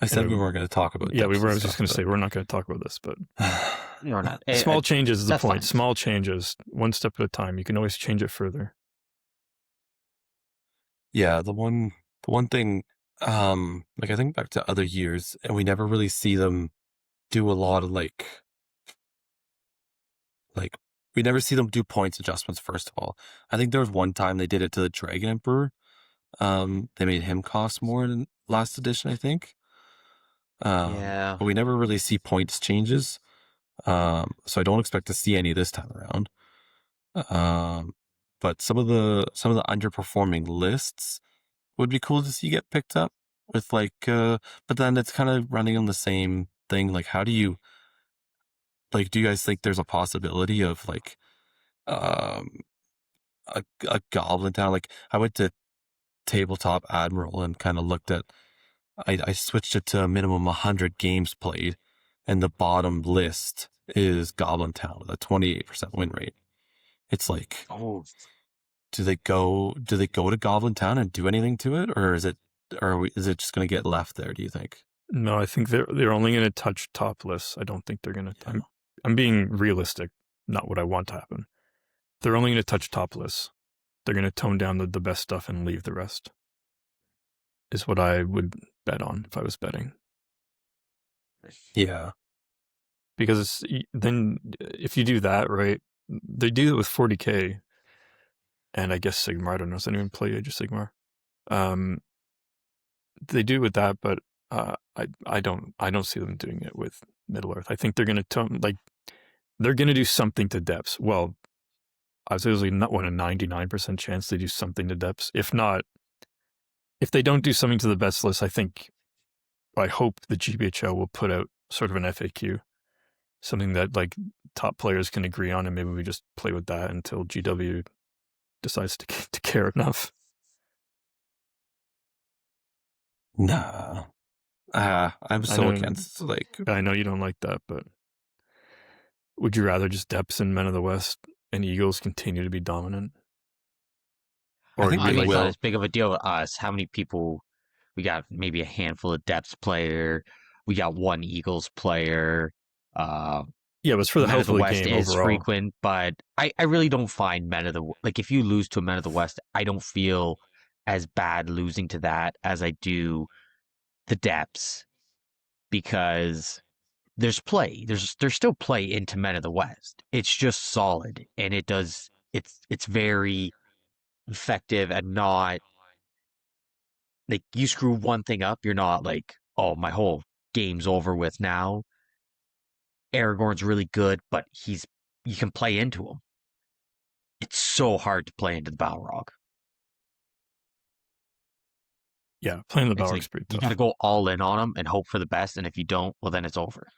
I said we weren't going to talk about
Depths. Yeah, we were. I was just going to say, we're not going to talk about this, but
you're not.
Small changes is the point.
Fine.
Small changes, one step at a time. You can always change it further.
Yeah, the one thing, like I think back to other years, and we never really see them do a lot of like we never see them do points adjustments. First of all, I think there was one time they did it to the Dragon Emperor. They made him cost more than last edition, I think.
Yeah,
but we never really see points changes. So I don't expect to see any this time around. But some of the underperforming lists would be cool to see get picked up with like, but then it's kind of running on the same thing. Like, how do you like, do you guys think there's a possibility of like um a Goblin Town? Like, I went to Tabletop Admiral and kind of looked at. I switched it to a minimum 100 games played, and the bottom list is Goblin Town with a 28% win rate. It's like,
Oh,
do they go to Goblin Town and do anything to it, or is it just going to get left there? Do you think?
No, I think they're only going to touch top lists. I don't think they're going to.
Yeah.
I'm being realistic, not what I want to happen. They're only going to touch top lists. They're going to tone down the best stuff and leave the rest. Is what I would bet on if I was betting.
Yeah.
Because then if you do that, right, they do it with 40k, and I guess Sigmar. I don't know. Does anyone play Age of Sigmar? They do it with that, but I don't see them doing it with Middle Earth. I think they're going to they're going to do something to depths. Well, I was usually not what a 99% chance they do something to depths. If not, if they don't do something to the best list, I hope the GBHL will put out sort of an FAQ, something that like top players can agree on, and maybe we just play with that until GW decides to care enough.
Nah. I'm so against, like...
I know you don't like that, but would you rather just depths in Men of the West and Eagles continue to be dominant?
Or I mean, it's not as big of a deal with us. How many people... We got maybe a handful of depths player. We got one Eagles player.
Yeah, it was for the health of the game
is
overall.
Frequent, but I really don't find Men of the... Like, if you lose to a Men of the West, I don't feel as bad losing to that as I do the depths, because there's play. There's still play into Men of the West. It's just solid, and it's very effective and not like you screw one thing up, you're not like, oh, my whole game's over with now. Aragorn's really good, but you can play into him. It's so hard to play into the Balrog.
Yeah, playing the Balrog's pretty tough.
You got to go all in on him and hope for the best, and if you don't, well, then it's over.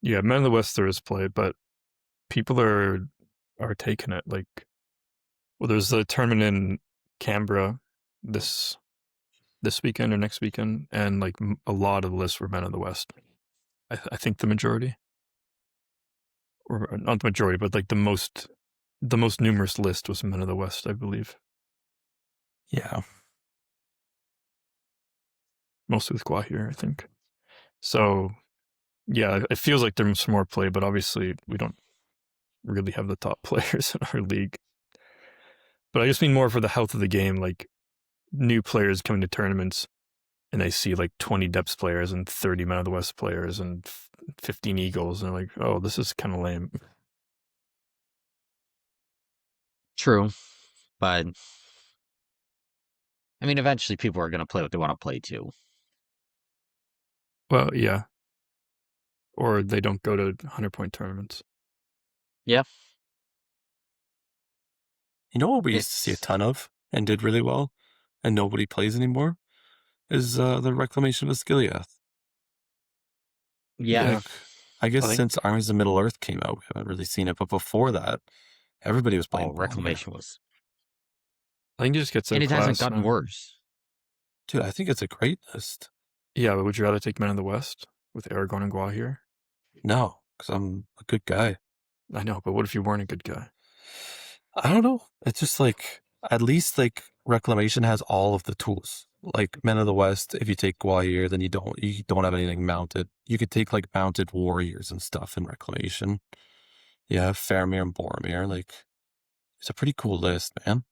Yeah, Men of the West there is play, but people are taking it. Like, well, there's a tournament in Canberra this weekend or next weekend, and like a lot of the lists were Men of the West. I think the majority, or not the majority, but like the most numerous list was Men of the West, I believe.
Yeah.
Mostly with Guahir, I think. So, yeah, it feels like there's some more play, but obviously we don't really have the top players in our league. But I just mean more for the health of the game, like new players coming to tournaments and they see like 20 depths players and 30 Men of the West players and 15 Eagles, and they're like, oh, this is kind of lame.
True. But I mean, eventually people are going to play what they want to play too.
Well, yeah. Or they don't go to 100-point tournaments.
Yeah.
You know what we used to see a ton of and did really well, and nobody plays anymore, is the Reclamation of Osgiliath.
Yeah.
I guess since Armies of Middle Earth came out, we haven't really seen it. But before that, everybody was playing.
Reclamation was.
I think it just gets
and it hasn't gotten worse.
Dude, I think it's a great list.
Yeah, but would you rather take Men of the West with Aragorn and Guahir?
No, because I'm a good guy.
I know, but what if you weren't a good guy?
I don't know. It's just like, at least like Reclamation has all of the tools. Like Men of the West, if you take Guahir, then you don't have anything mounted. You could take like mounted warriors and stuff in Reclamation. Yeah, Faramir and Boromir. Like, it's a pretty cool list, man.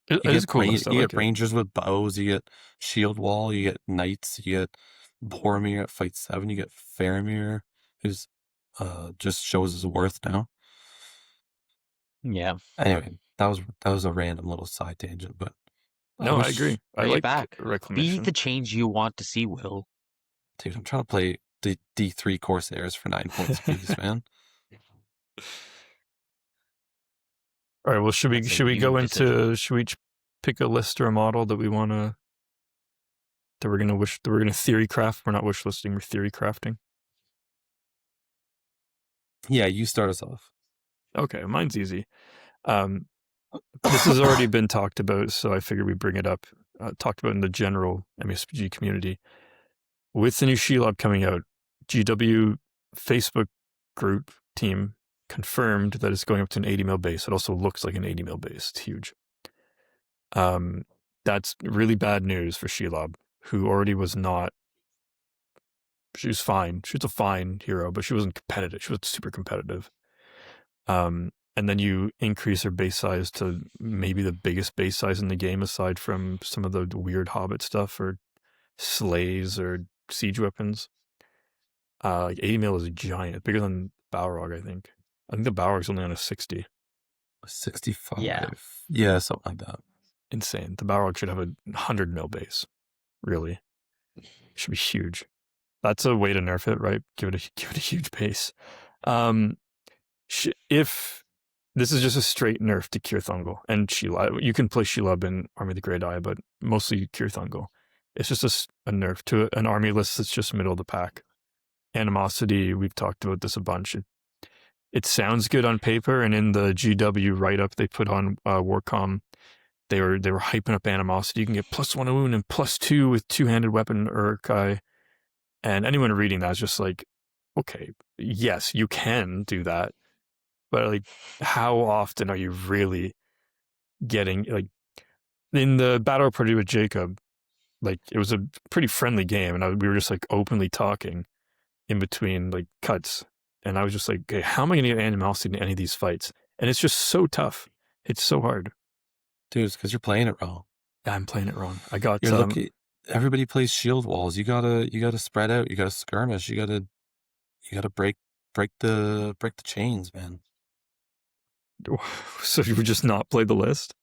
It is cool.
You get rangers with bows, you get shield wall, you get knights, you get Boromir at fight 7, you get Faramir, who's just shows his worth now.
Yeah.
Anyway, that was a random little side tangent, but
no, I agree. I like
back.
Reclamation.
Be the change you want to see, Will.
Dude, I'm trying to play the D3 Corsairs for 9 points apiece, man.
All right. Well, should we pick a list or a model that we want to that we're gonna theory craft? We're not wish listing, we're theory crafting.
Yeah, you start us off.
Okay, mine's easy. This has already been talked about, so I figured we bring it up. Talked about in the general MSPG community. With the new Shelob coming out, GW Facebook group team confirmed that it's going up to an 80 mil base. It also looks like an 80 mil base. It's huge. That's really bad news for Shelob, who already was not. She was fine. She was a fine hero, but she wasn't competitive. She was super competitive. And then you increase her base size to maybe the biggest base size in the game, aside from some of the weird Hobbit stuff or sleighs or siege weapons. Like 80 mil is giant, bigger than Balrog, I think. I think the Balrog's only on a 60.
65. Yeah, something like that.
Insane. The Balrog should have a 100 mil base. Really. It should be huge. That's a way to nerf it, right? Give it a huge base. If this is just a straight nerf to Kirthungel and Shelob, you can play Shelob in Army of the Great Eye, but mostly Kirthungel. It's just a nerf to an army list that's just middle of the pack. Animosity, we've talked about this a bunch. It sounds good on paper, and in the GW write-up they put on Warcom, they were hyping up Animosity. You can get +1 wound and +2 with two-handed weapon Uruk-hai. And anyone reading that is just like, okay, yes, you can do that. But like, how often are you really getting, like, in the battle party with Jacob, like, it was a pretty friendly game, and we were just like openly talking in between like cuts. And I was just like, okay, how am I going to get Animosity in any of these fights? And it's just so tough. It's so hard.
Dude, it's because you're playing it wrong.
Yeah, I'm playing it wrong. I got
You're lucky. Everybody plays shield walls. You gotta spread out. You gotta skirmish. You gotta break the chains, man.
So you would just not play the list?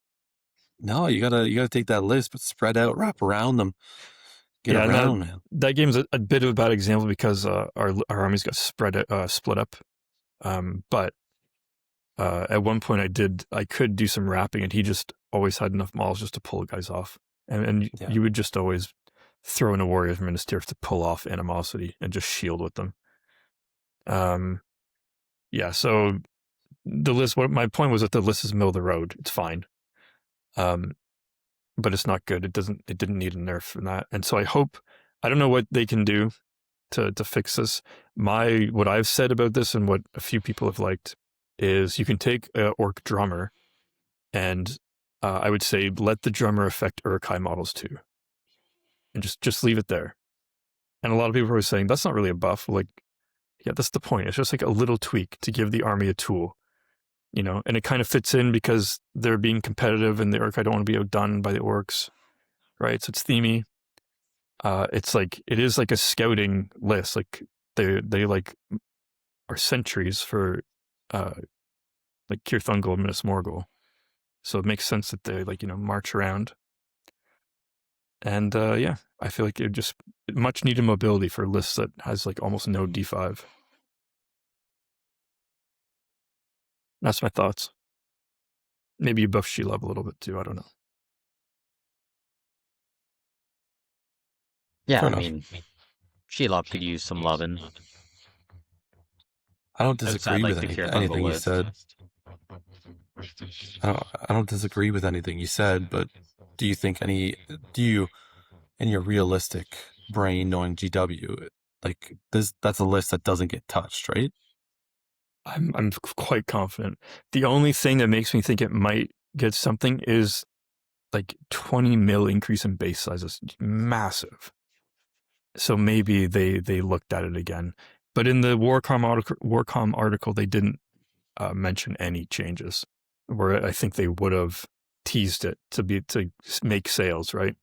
No, you gotta take that list, but spread out, wrap around them. Get around, man.
That game's a bit of a bad example because our armies got split up. But at one point I could do some wrapping, and he just always had enough models just to pull guys off. And you would just always throw in a Warrior's Minister to pull off Animosity and just shield with them. Yeah, so the list, my point was that the list is middle of the road. It's fine. But it's not good. It didn't need a nerf from that. And so I don't know what they can do to fix this. What I've said about this and what a few people have liked is you can take an Orc drummer and I would say let the drummer affect Uruk-hai models too. And just leave it there. And a lot of people are saying that's not really a buff. Like, yeah, that's the point. It's just like a little tweak to give the army a tool. You know, and it kind of fits in because they're being competitive and the Uruk-hai don't want to be outdone by the orcs, right? So it's themey. It is like a scouting list. Like they like are sentries for like Kirthungel and Minas Morgul. So it makes sense that they march around. And yeah, I feel like it just much needed mobility for lists that has like almost no D5. That's my thoughts. Maybe you buff Shelob a little bit too. I don't know.
Yeah, I mean, Shelob could use some loving.
I don't disagree with anything you said. I don't disagree with anything you said, but do you, in your realistic brain, knowing GW, like that's a list that doesn't get touched, right?
I'm quite confident. The only thing that makes me think it might get something is like 20 mil increase in base size is massive. So maybe they looked at it again. But in the Warcom article, they didn't mention any changes. Where I think they would have teased it to make sales, right?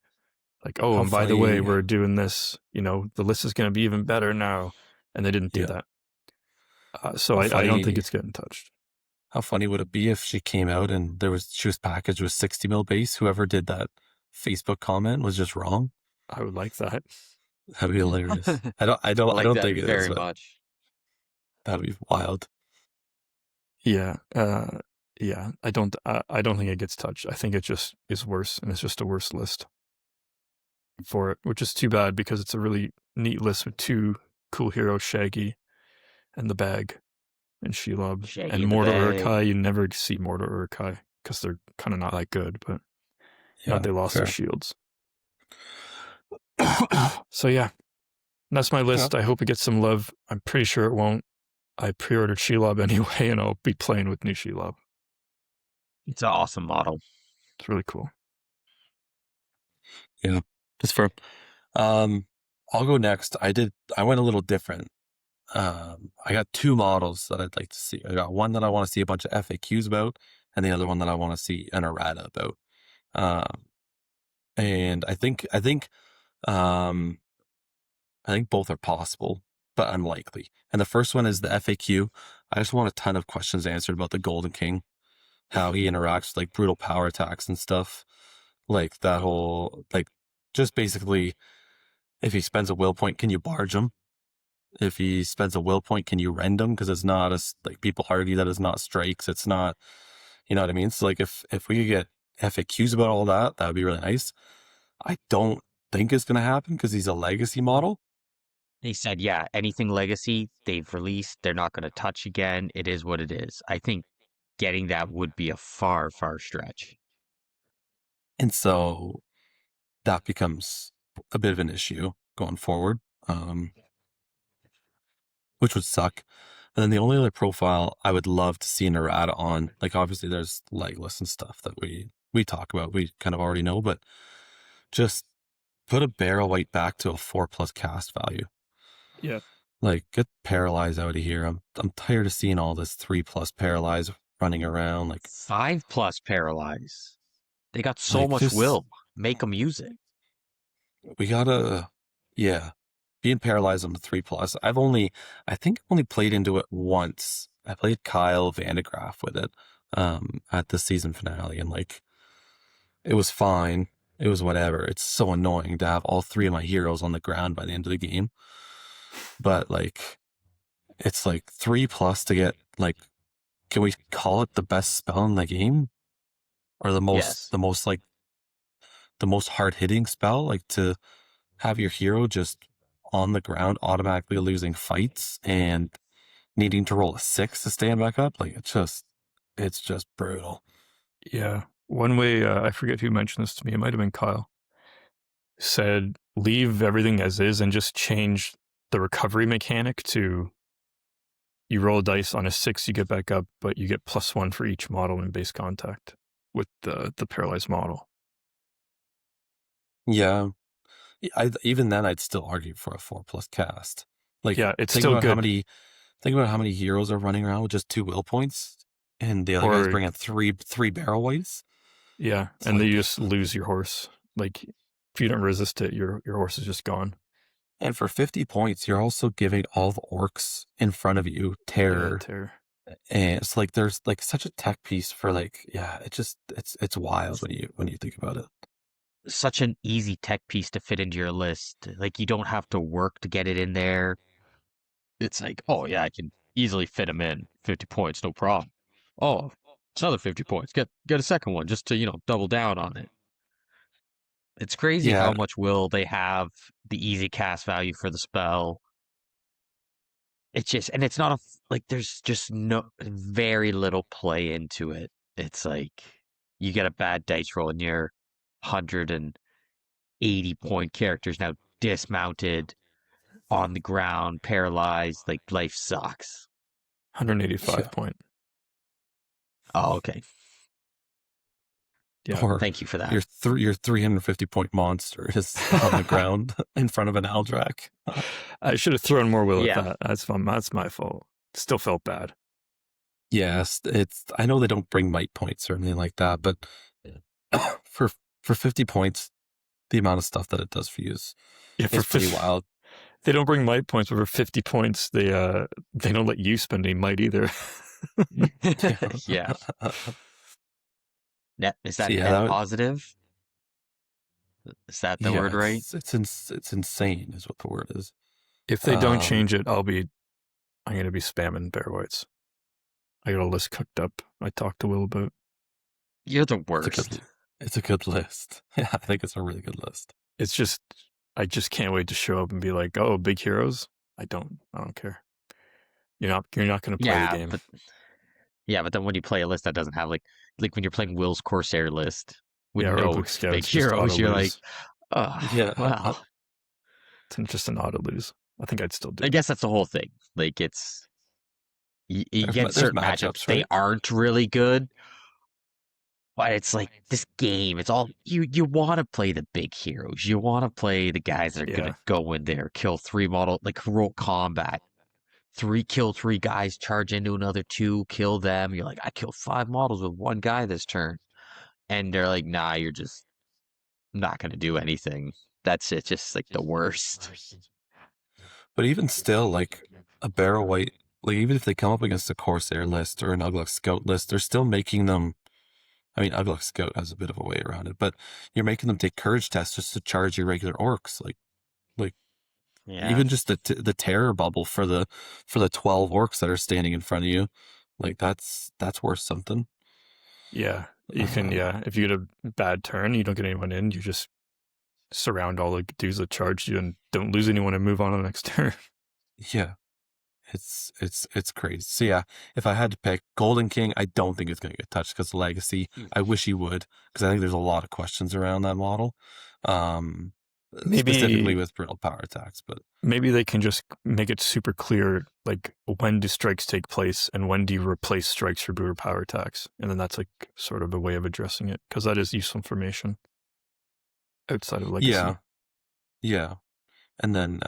Like, oh, and by the way, we're doing this. You know, the list is going to be even better now, and they didn't do that. So I don't think it's getting touched.
How funny would it be if she came out and she was packaged with 60 mil base? Whoever did that Facebook comment was just wrong.
I would like that.
That'd be hilarious. I don't think it
very
is
much.
That'd be wild.
Yeah. Yeah. I don't think it gets touched. I think it just is worse, and it's just a worse list for it, which is too bad because it's a really neat list with two cool heroes, Shaggy and the Bag. in Shelob.
Shaggy
And
in the
Mortal
Bay.
Urkai, you never see Mortal Urkai because they're kind of not that good, but they lost their shields. So yeah, that's my list. I hope it gets some love. I'm pretty sure it won't. I pre-ordered Shelob anyway, and I'll be playing with new Shelob.
It's an awesome model.
It's really cool.
Yeah, just for I'll go next. I went a little different. I got two models that I'd like to see. I got one that I want to see a bunch of FAQs about, and the other one that I want to see an errata about. And I think both are possible, but unlikely. And the first one is the FAQ. I just want a ton of questions answered about the Golden King, how he interacts with like brutal power attacks and stuff, like that whole just basically, if he spends a will point, can you barge him? If he spends a will point, can you rend him? Because it's not people argue that it's not strikes. It's not, you know what I mean? So if we could get FAQs about all that, that would be really nice. I don't think it's going to happen because he's a legacy model.
They said, yeah, anything legacy they've released, they're not going to touch again. It is what it is. I think getting that would be a far, far stretch.
And so that becomes a bit of an issue going forward, which would suck. And then the only other profile I would love to see an errata on, obviously there's legless and stuff that we talk about, we kind of already know, but just put a barrel weight back to a 4+ cast value.
Yeah.
Get paralyzed out of here. I'm tired of seeing all this 3+ paralyze running around.
5+ paralyze. They got so much will. Make them use it.
We gotta, being paralyzed on the 3+. I think I've only played into it once. I played Kyle Vandegraff with it at the season finale, and it was fine. It was whatever. It's so annoying to have all three of my heroes on the ground by the end of the game. But it's 3+ to get can we call it the best spell in the game? Or the most the most hard hitting spell? To have your hero just on the ground automatically losing fights and needing to roll a 6 to stand back up. It's just brutal.
Yeah. One way, I forget who mentioned this to me, it might have been Kyle, said leave everything as is and just change the recovery mechanic to you roll a dice on a 6, you get back up, but you get +1 for each model in base contact with the paralyzed model.
Yeah. Even then, I'd still argue for a 4+ cast.
It's still good.
Think about how many heroes are running around with just 2 will points, and the other guys bring in three barrel weights.
Yeah, and then you just lose your horse. If you don't resist it, your horse is just gone.
And for 50 points, you're also giving all the orcs in front of you terror.
Yeah, terror.
And it's there's such a tech piece for it's wild when you think about it.
Such an easy tech piece to fit into your list. You don't have to work to get it in there. It's oh yeah, I can easily fit them in. 50 points, no problem. Oh, it's another 50 points. Get a second one just to, double down on it. It's crazy how much will they have, the easy cast value for the spell. It's just, and it's not there's just very little play into it. It's you get a bad dice roll and your 180 point characters now dismounted on the ground, paralyzed, life sucks.
185 point.
Oh, okay.
Yeah.
Or
thank you for that.
Your 350 point monster is on the ground in front of an Aldrak.
I should have thrown more will at that. That's my fault. Still felt bad.
Yes, I know they don't bring might points or anything like that, but for 50 points, the amount of stuff that it does for you is pretty wild.
They don't bring might points, but for 50 points, they don't let you spend any might either.
Yeah. Is that net positive? Is that the word right?
It's insane is what the word is.
If they don't change it, I'm going to be spamming bear whites. I got a list cooked up. I talked to Will about.
You're the worst.
It's a good list. Yeah, I think it's a really good list.
It's just, I just can't wait to show up and be like, oh, big heroes. I don't care. You're not going to play the game.
But then when you play a list that doesn't have like when you're playing Will's Corsair list with
or
no
Oblique Scouts,
big heroes, you're like, oh,
Yeah,
well,
it's just an auto lose. I think I'd still do
I
it.
guess that's the whole thing. Like it's you get certain matchups,
right?
they aren't really good, but it's like this game. It's all you want to play the big heroes. You want to play the guys that are gonna go in there, kill 3 model, like heroic combat. 3 3 guys, charge into another 2, kill them. You're like, I killed 5 models with 1 guy this turn. And they're like, nah, you're just not going to do anything. That's it. Just like the worst.
But even still, like a Barrow White, like even if they come up against a Corsair list or an Ugluk Scout list, they're still making them. I mean, Ugluk Scout has a bit of a way around it, but you're making them take courage tests just to charge your regular orcs. Like
Yeah.
even just the terror bubble for the 12 orcs that are standing in front of you, like that's worth something.
Yeah, you can. If you get a bad turn, you don't get anyone in. You just surround all the dudes that charged you and don't lose anyone and move on to the next turn.
Yeah, it's crazy. So yeah, if I had to pick Golden King, I don't think it's going to get touched because of Legacy. I wish he would, because I think there's a lot of questions around that model. Maybe specifically with brutal power attacks, but
maybe they can just make it super clear, like when do strikes take place and when do you replace strikes for brutal power attacks, and then that's like sort of a way of addressing it, because that is useful information outside of Legacy.
Yeah, and then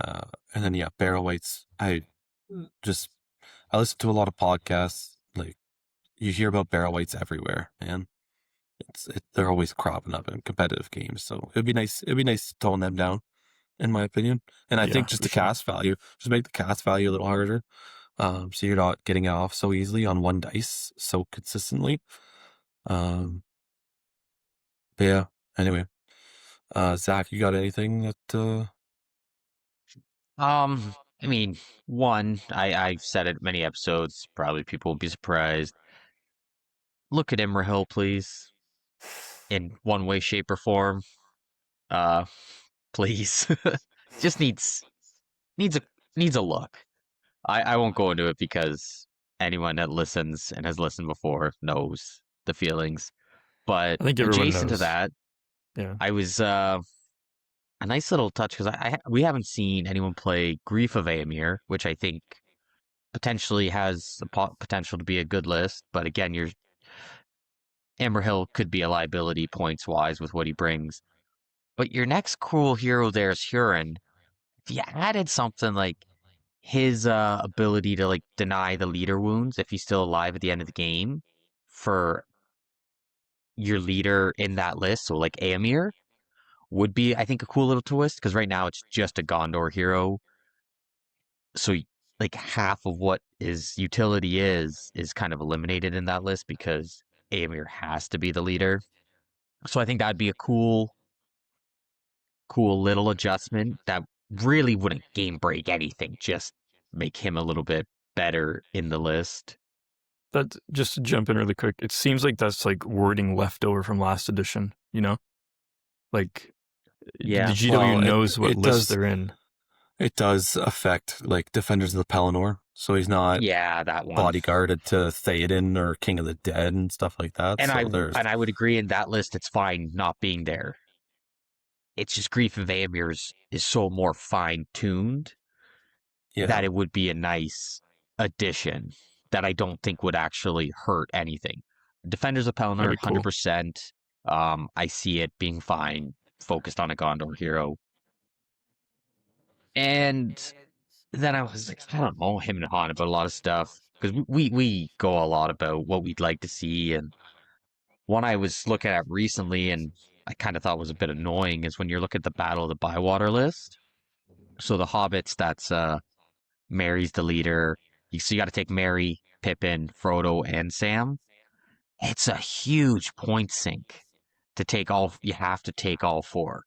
yeah, Barrow Whites. I listen to a lot of podcasts. Like you hear about Barrow Whites everywhere, man. They're always cropping up in competitive games, so it'd be nice to tone them down, in my opinion. And I think just the cast value, just make the cast value a little harder, so you're not getting it off so easily on 1 dice so consistently. But yeah, anyway, Zach, you got anything that?
I mean, one, I've said it many episodes. Probably people will be surprised. Look at Imrahil, please, in one way, shape, or form. Please, just needs a look. I won't go into it because anyone that listens and has listened before knows the feelings. But
I think
adjacent
knows.
to that, I was a nice little touch because we haven't seen anyone play Grief of Aemir, which I think potentially has the potential to be a good list. But again, Amberhill could be a liability points wise with what he brings. But your next cool hero there is Huron. If you added something like his ability to like deny the leader wounds if he's still alive at the end of the game for your leader in that list, so like Aemir, would be, I think, a cool little twist, because right now it's just a Gondor hero. So like half of what his utility is kind of eliminated in that list because Aemir has to be the leader. So I think that'd be a cool little adjustment that really wouldn't game break anything, just make him a little bit better in the list.
That, just to jump in really quick, it seems like that's like wording left over from last edition, you know? Like, the GW knows what list they're in.
It does affect like Defenders of the Pelennor, so he's not
that one
bodyguarded to Theoden or King of the Dead and stuff like that.
And I would agree in that list it's fine not being there. It's just Grief of Aemir is so more fine tuned that it would be a nice addition that I don't think would actually hurt anything. Defenders of Pelennor, 100%. I see it being fine, focused on a Gondor hero. And then I was like, I don't know, him and Han about a lot of stuff, because we go a lot about what we'd like to see. And one I was looking at recently and I kind of thought was a bit annoying is when you're looking at the Battle of the Bywater list. So the hobbits, that's Merry's the leader. So you got to take Merry, Pippin, Frodo, and Sam. It's a huge point sink to take all. You have to take all 4.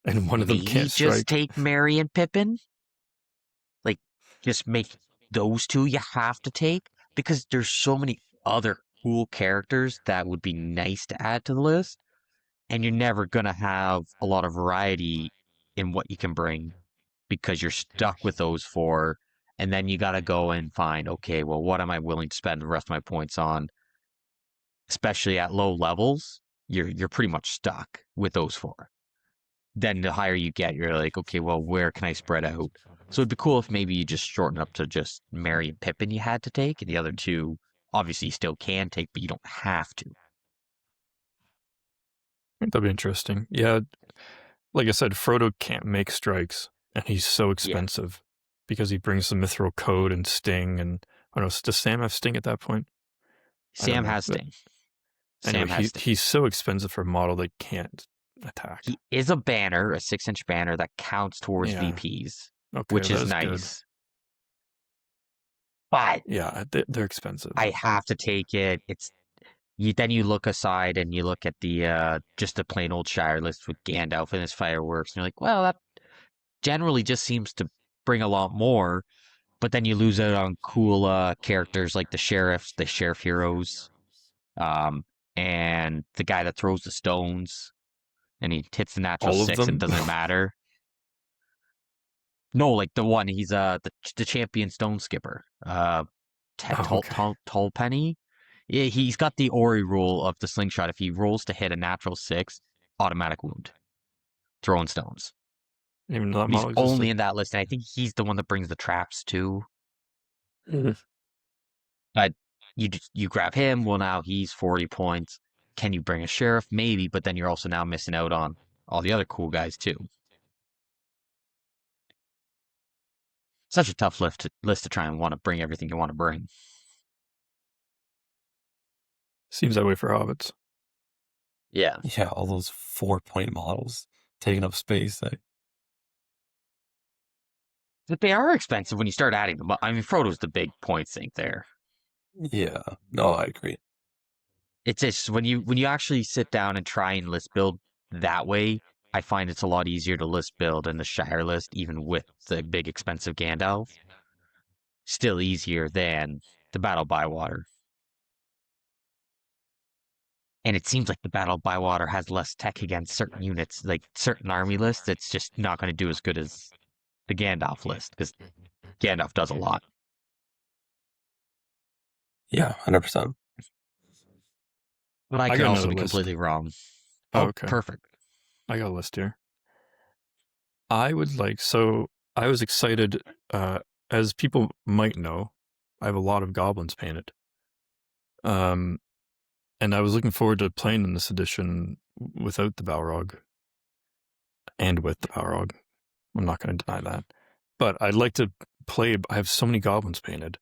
And one of them can't strike.
Just take Merry and Pippin. Like, just make those 2 you have to take, because there's so many other cool characters that would be nice to add to the list, and you're never going to have a lot of variety in what you can bring because you're stuck with those 4, And then you got to go and find, okay, well, what am I willing to spend the rest of my points on? Especially at low levels, you're pretty much stuck with those 4. Then the higher you get, you're like, okay, well, where can I spread out? So it'd be cool if maybe you just shorten up to just Merry and Pippin you had to take, and the other 2, obviously, you still can take, but you don't have to.
That'd be interesting. Yeah, like I said, Frodo can't make strikes, and he's so expensive because he brings the Mithril Code and Sting, and I don't know, does Sam have Sting at that point?
Sam has Sting.
Anyway, he's so expensive for a model that can't attack.
He is a banner, a 6-inch banner that counts towards VPs, which is nice. Good. But
yeah, they're expensive.
I have to take it. Then you look aside and you look at the just the plain old Shire list with Gandalf and his fireworks, and you're like, well, that generally just seems to bring a lot more. But then you lose out on cool characters like the sheriff heroes, and the guy that throws the stones, and he hits the natural 6 and doesn't matter. No, like the one, he's the champion stone skipper, Tolpenny. Yeah, he's got the Ori rule of the slingshot. If he rolls to hit a natural 6, automatic wound, throwing stones.
Even though
he's only in that list, and I think he's the one that brings the traps too. But you grab him. Well, now he's 40 points. Can you bring a sheriff? Maybe, but then you're also now missing out on all the other cool guys too. Such a tough list to try and want to bring everything you want to bring.
Seems that way for hobbits.
Yeah.
Yeah, all those 4-point models taking up space.
But they are expensive when you start adding them. I mean, Frodo's the big point sink there.
Yeah. No, I agree.
It's just when you actually sit down and try and list build that way, I find it's a lot easier to list build in the Shire list, even with the big expensive Gandalf. Still easier than the Battle by Water. And it seems like the Battle by Water has less tech against certain units, like certain army lists. It's just not going to do as good as the Gandalf list, because Gandalf does a lot.
Yeah, 100%.
But I could also be completely wrong.
Oh, okay.
Perfect.
I got a list here. I was excited, as people might know, I have a lot of goblins painted. And I was looking forward to playing in this edition without the Balrog. And with the Balrog. I'm not going to deny that. But I'd like to play, I have so many goblins painted.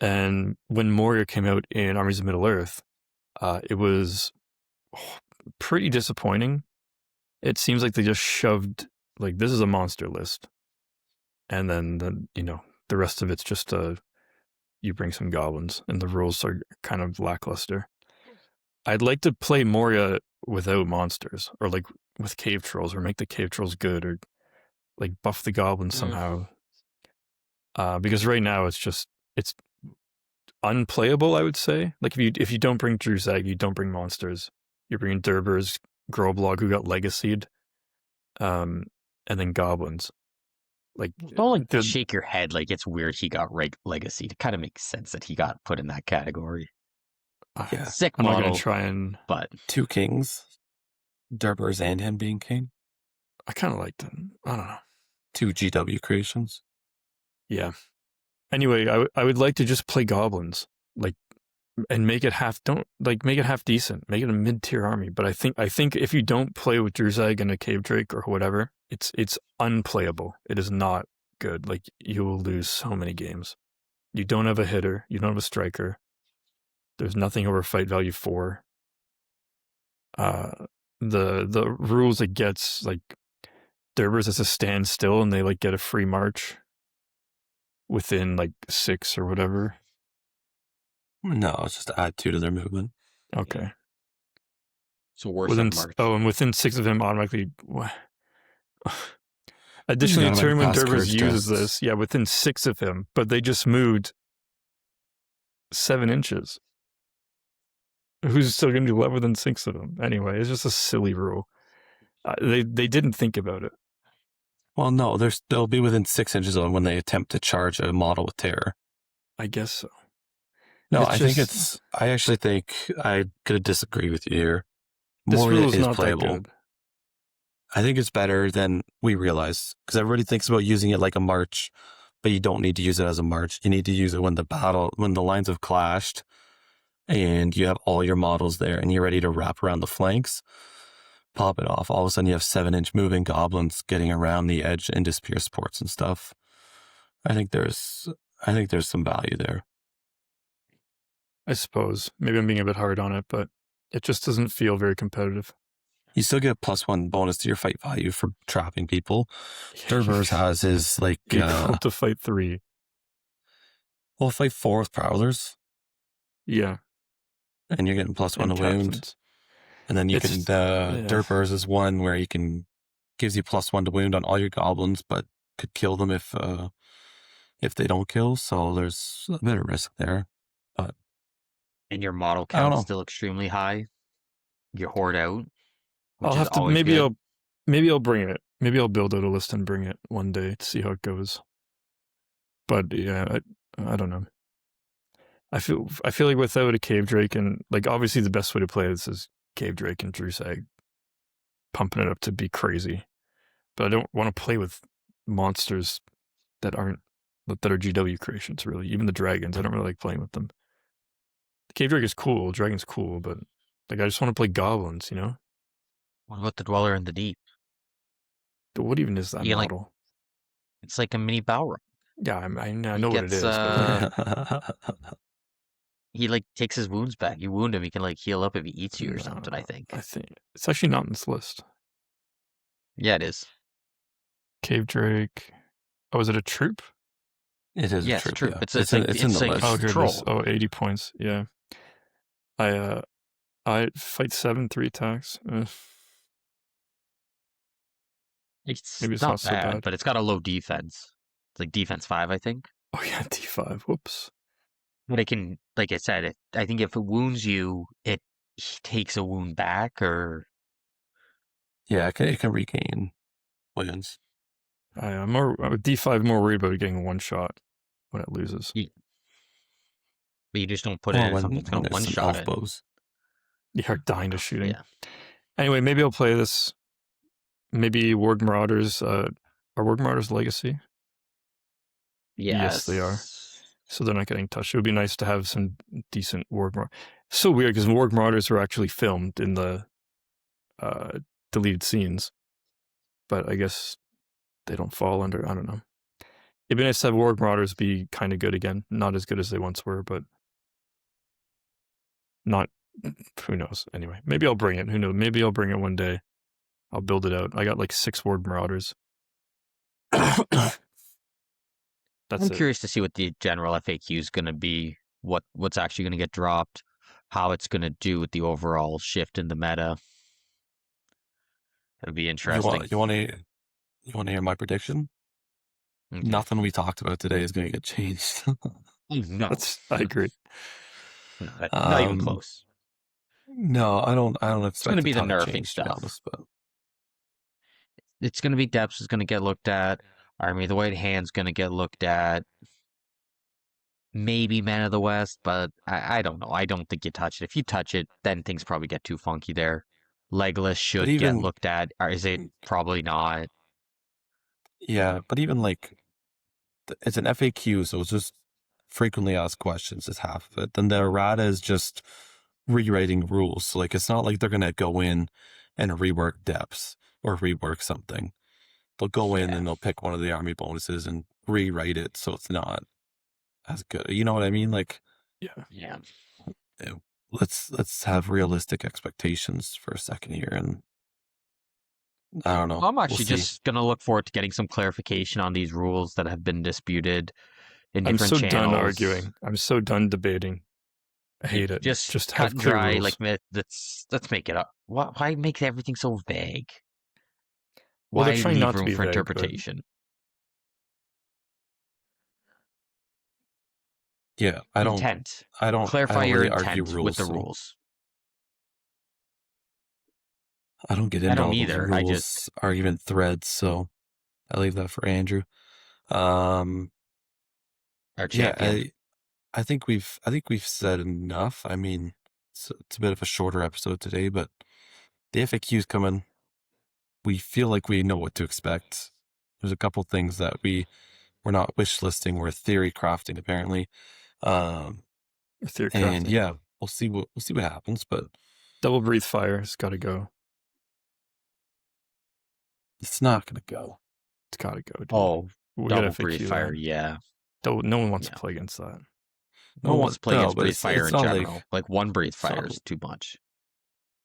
And when Moria came out in Armies of Middle-earth, it was pretty disappointing. It seems like they just shoved, like, this is a monster list. And then, the rest of it's just you bring some goblins, and the rules are kind of lackluster. I'd like to play Moria without monsters, or like with cave trolls, or make the cave trolls good, or like buff the goblins somehow. Because right now it's unplayable, I would say. Like if you don't bring Druzhag, you don't bring monsters. You're bringing Durbers, Groblog, who got legacied, and then goblins. Like,
don't shake your head like it's weird he got legacy. It kind of makes sense that he got put in that category.
Yeah,
sick
I'm
model.
not gonna try and.
But
2 kings, Durbers and him being king.
I kind of liked him. I don't know.
2 GW creations.
Yeah. Anyway, I would like to just play goblins, like, and make it half decent, make it a mid-tier army. But I think if you don't play with Druzhag and a Cave Drake or whatever, it's unplayable. It is not good. Like, you will lose so many games. You don't have a hitter. You don't have a striker. There's nothing over fight value 4. The rules it gets, like, Durbers is a standstill and they like get a free march within like 6 or whatever.
No, it's just add 2 to their movement.
Okay.
So worse than march.
Oh, and within 6 of him automatically. Additionally, a turn when Durbers uses this, within 6 of him, but they just moved 7 inches. Who's still going to be lower than 6 of them? Anyway, it's just a silly rule. They didn't think about it.
Well, no, they'll be within 6 inches of them when they attempt to charge a model with terror.
I guess so.
No, I actually think I could disagree with you here.
This
Moria
rule is
is
not
playable.
that good.
I think it's better than we realize, because everybody thinks about using it like a march, but you don't need to use it as a march. You need to use it when the lines have clashed and you have all your models there and you're ready to wrap around the flanks, pop it off. All of a sudden you have 7-inch moving goblins getting around the edge into spear supports and stuff. I think there's some value there.
I suppose. Maybe I'm being a bit hard on it, but it just doesn't feel very competitive.
You still get a +1 bonus to your fight value for trapping people. Durbur's has his like
equal to fight 3.
Well, fight 4 with prowlers.
Yeah.
And you're getting +1 to wound. And then you can Durbur's is one where you can gives you +1 to wound on all your goblins, but could kill them if they don't kill. So there's a bit of risk there. But
and your model count is still extremely high. You hoard out.
I'll have to maybe I'll bring it. Maybe I'll build out a list and bring it one day to see how it goes. But yeah, I don't know. I feel like without a Cave Drake, and like obviously the best way to play this is Cave Drake and Drusag pumping it up to be crazy. But I don't want to play with monsters that are GW creations, really. Even the dragons, I don't really like playing with them. The Cave Drake is cool, Dragon's cool, but like I just want to play goblins, you know?
What about the Dweller in the Deep?
But what even is that model?
It's like a mini Balrog.
Yeah, I know what it is. But
he like takes his wounds back. You wound him, he can like heal up if he eats you or something, I think.
I think it's actually not in this list.
Yeah, it is.
Cave Drake. Oh, is it a troop?
It is a troop. Yeah.
It's in the list.
Oh, 80 points. Yeah. I fight 7, 3 attacks.
Maybe it's not so bad, but it's got a low defense. It's like defense 5, I think.
Oh yeah, D5. Whoops.
But it can, like I said, I think if it wounds you, it takes a wound back, or
yeah, it can regain wounds.
I'm with D5 more worried about getting one shot when it loses.
But you just don't put it in something that's going to one shot it.
You're dying to shooting. Yeah. Anyway, maybe I'll play this. Maybe Warg Marauders. Are Warg Marauders Legacy? Yes, they are. So they're not getting touched. It would be nice to have some decent Warg Marauders. So weird because Warg Marauders were actually filmed in the deleted scenes, but I guess they don't fall under. I don't know. It'd be nice to have Warg Marauders be kind of good again. Not as good as they once were, but not. Who knows? Anyway, maybe I'll bring it. Who knows? Maybe I'll bring it one day. I'll build it out. I got like 6 Warg Marauders.
I'm curious to see what the general FAQ is going to be. What's actually going to get dropped. How it's going to do with the overall shift in the meta. It'll be interesting.
You want to hear my prediction? Okay. Nothing we talked about today is going to get changed.
No,
I agree.
Not even close.
No, I don't expect
it's going to be the nerfing stuff.
Honest, but
it's going to be depths is going to get looked at. Army of the White Hand's going to get looked at. Maybe Man of the West, but I don't know. I don't think you touch it. If you touch it, then things probably get too funky there. Legolas should get looked at. Or is it probably not?
Yeah, but even like, it's an FAQ, so it's just frequently asked questions is half of it. Then the errata is just rewriting rules. So like, it's not like they're going to go in and rework depths or rework something. They'll go in and they'll pick one of the army bonuses and rewrite it so it's not as good. You know what I mean? Like,
yeah.
Let's have realistic expectations for a second here, and I don't know.
I'm actually just gonna look forward to getting some clarification on these rules that have been disputed in different channels.
I'm so done arguing. I'm so done debating. I hate it.
Just
have
cut dry. Rules. Like let's make it up. Why make everything so vague?
Well,
why
they're trying
leave
not to
room
be
for
vague,
interpretation?
Yeah, I don't
clarify your
really
intent
rules,
with the rules.
I don't get into all those rules argument threads, so I leave that for Andrew.
Our
Yeah,
champion.
I think we've said enough. I mean, it's a bit of a shorter episode today, but the FAQ's coming. We feel like we know what to expect. There's a couple things that we're not wish listing, we're theory crafting apparently.
Theory
And
crafting.
yeah, we'll see what happens, but
double breathe fire's got to go.
It's not gonna go.
It's got to go, dude.
Oh,
we
double breathe fire, yeah.
No one wants to play against that.
No one wants to play against breathe fire in general.
Like
one breathe fire is too much.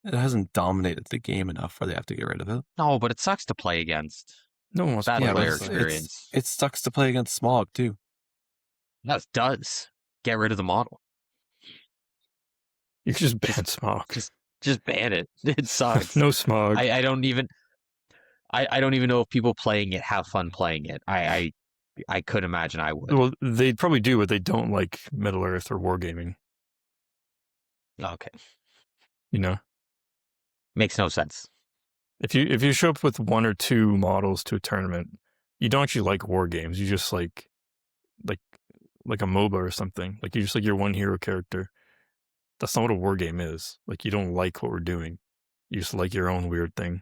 It hasn't dominated the game enough where they have to get rid of it.
No, but it sucks to play against.
No one wants to play
player experience.
It sucks to play against Smog too.
That does. Get rid of the model.
You just ban Smog.
Just ban it. It sucks.
No Smog.
I don't even know if people playing it have fun playing it. I could imagine I would.
Well, they probably do, but they don't like Middle Earth or Wargaming.
Okay.
You know?
Makes no sense.
If you show up with one or two models to a tournament, you don't actually like war games. You just like a MOBA or something. Like you just like your one hero character. That's not what a war game is. Like you don't like what we're doing. You just like your own weird thing.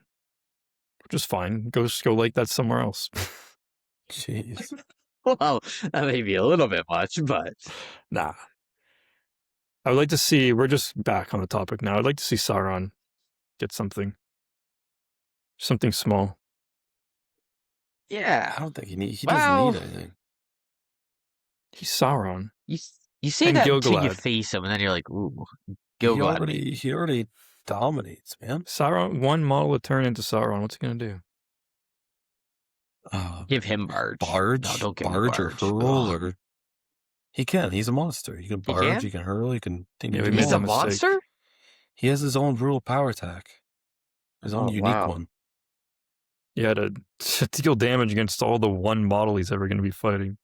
Which is fine. Go like that somewhere else.
Jeez.
Well, that may be a little bit much, but
nah. I would like to see, we're just back on the topic now. I'd like to see Sauron get something small.
Yeah.
I don't think he doesn't need anything.
He's Sauron.
You say and that until you face him, and then you're like, ooh, Gil-galad.
He already dominates, man.
Sauron, one model to turn into Sauron. What's he going to do?
Give him Barge.
No, don't give him Barge. Or Hurl or... He can. He's a monster. He can Barge, he can Hurl, he can...
He's a monster?
He has his own brutal power attack. His own unique one.
Yeah, to deal damage against all the one model he's ever going to be fighting.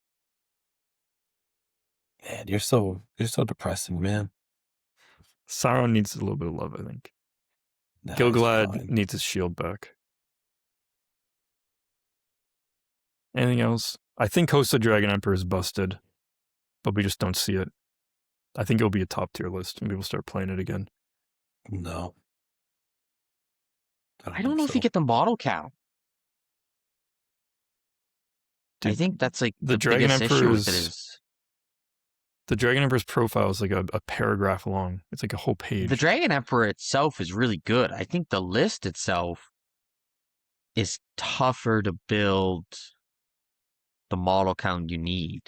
Man, you're so depressing, man.
Sauron needs a little bit of love, I think. Nah, Gil-galad needs his shield back. Anything else? I think Host of Dragon Emperor is busted, but we just don't see it. I think it'll be a top tier list and people start playing it again.
No.
I don't know if you get the model count. Dude, I think that's like the Dragon Emperor's.
The Dragon Emperor's profile is like a paragraph long. It's like a whole page.
The Dragon Emperor itself is really good. I think the list itself is tougher to build the model count you need.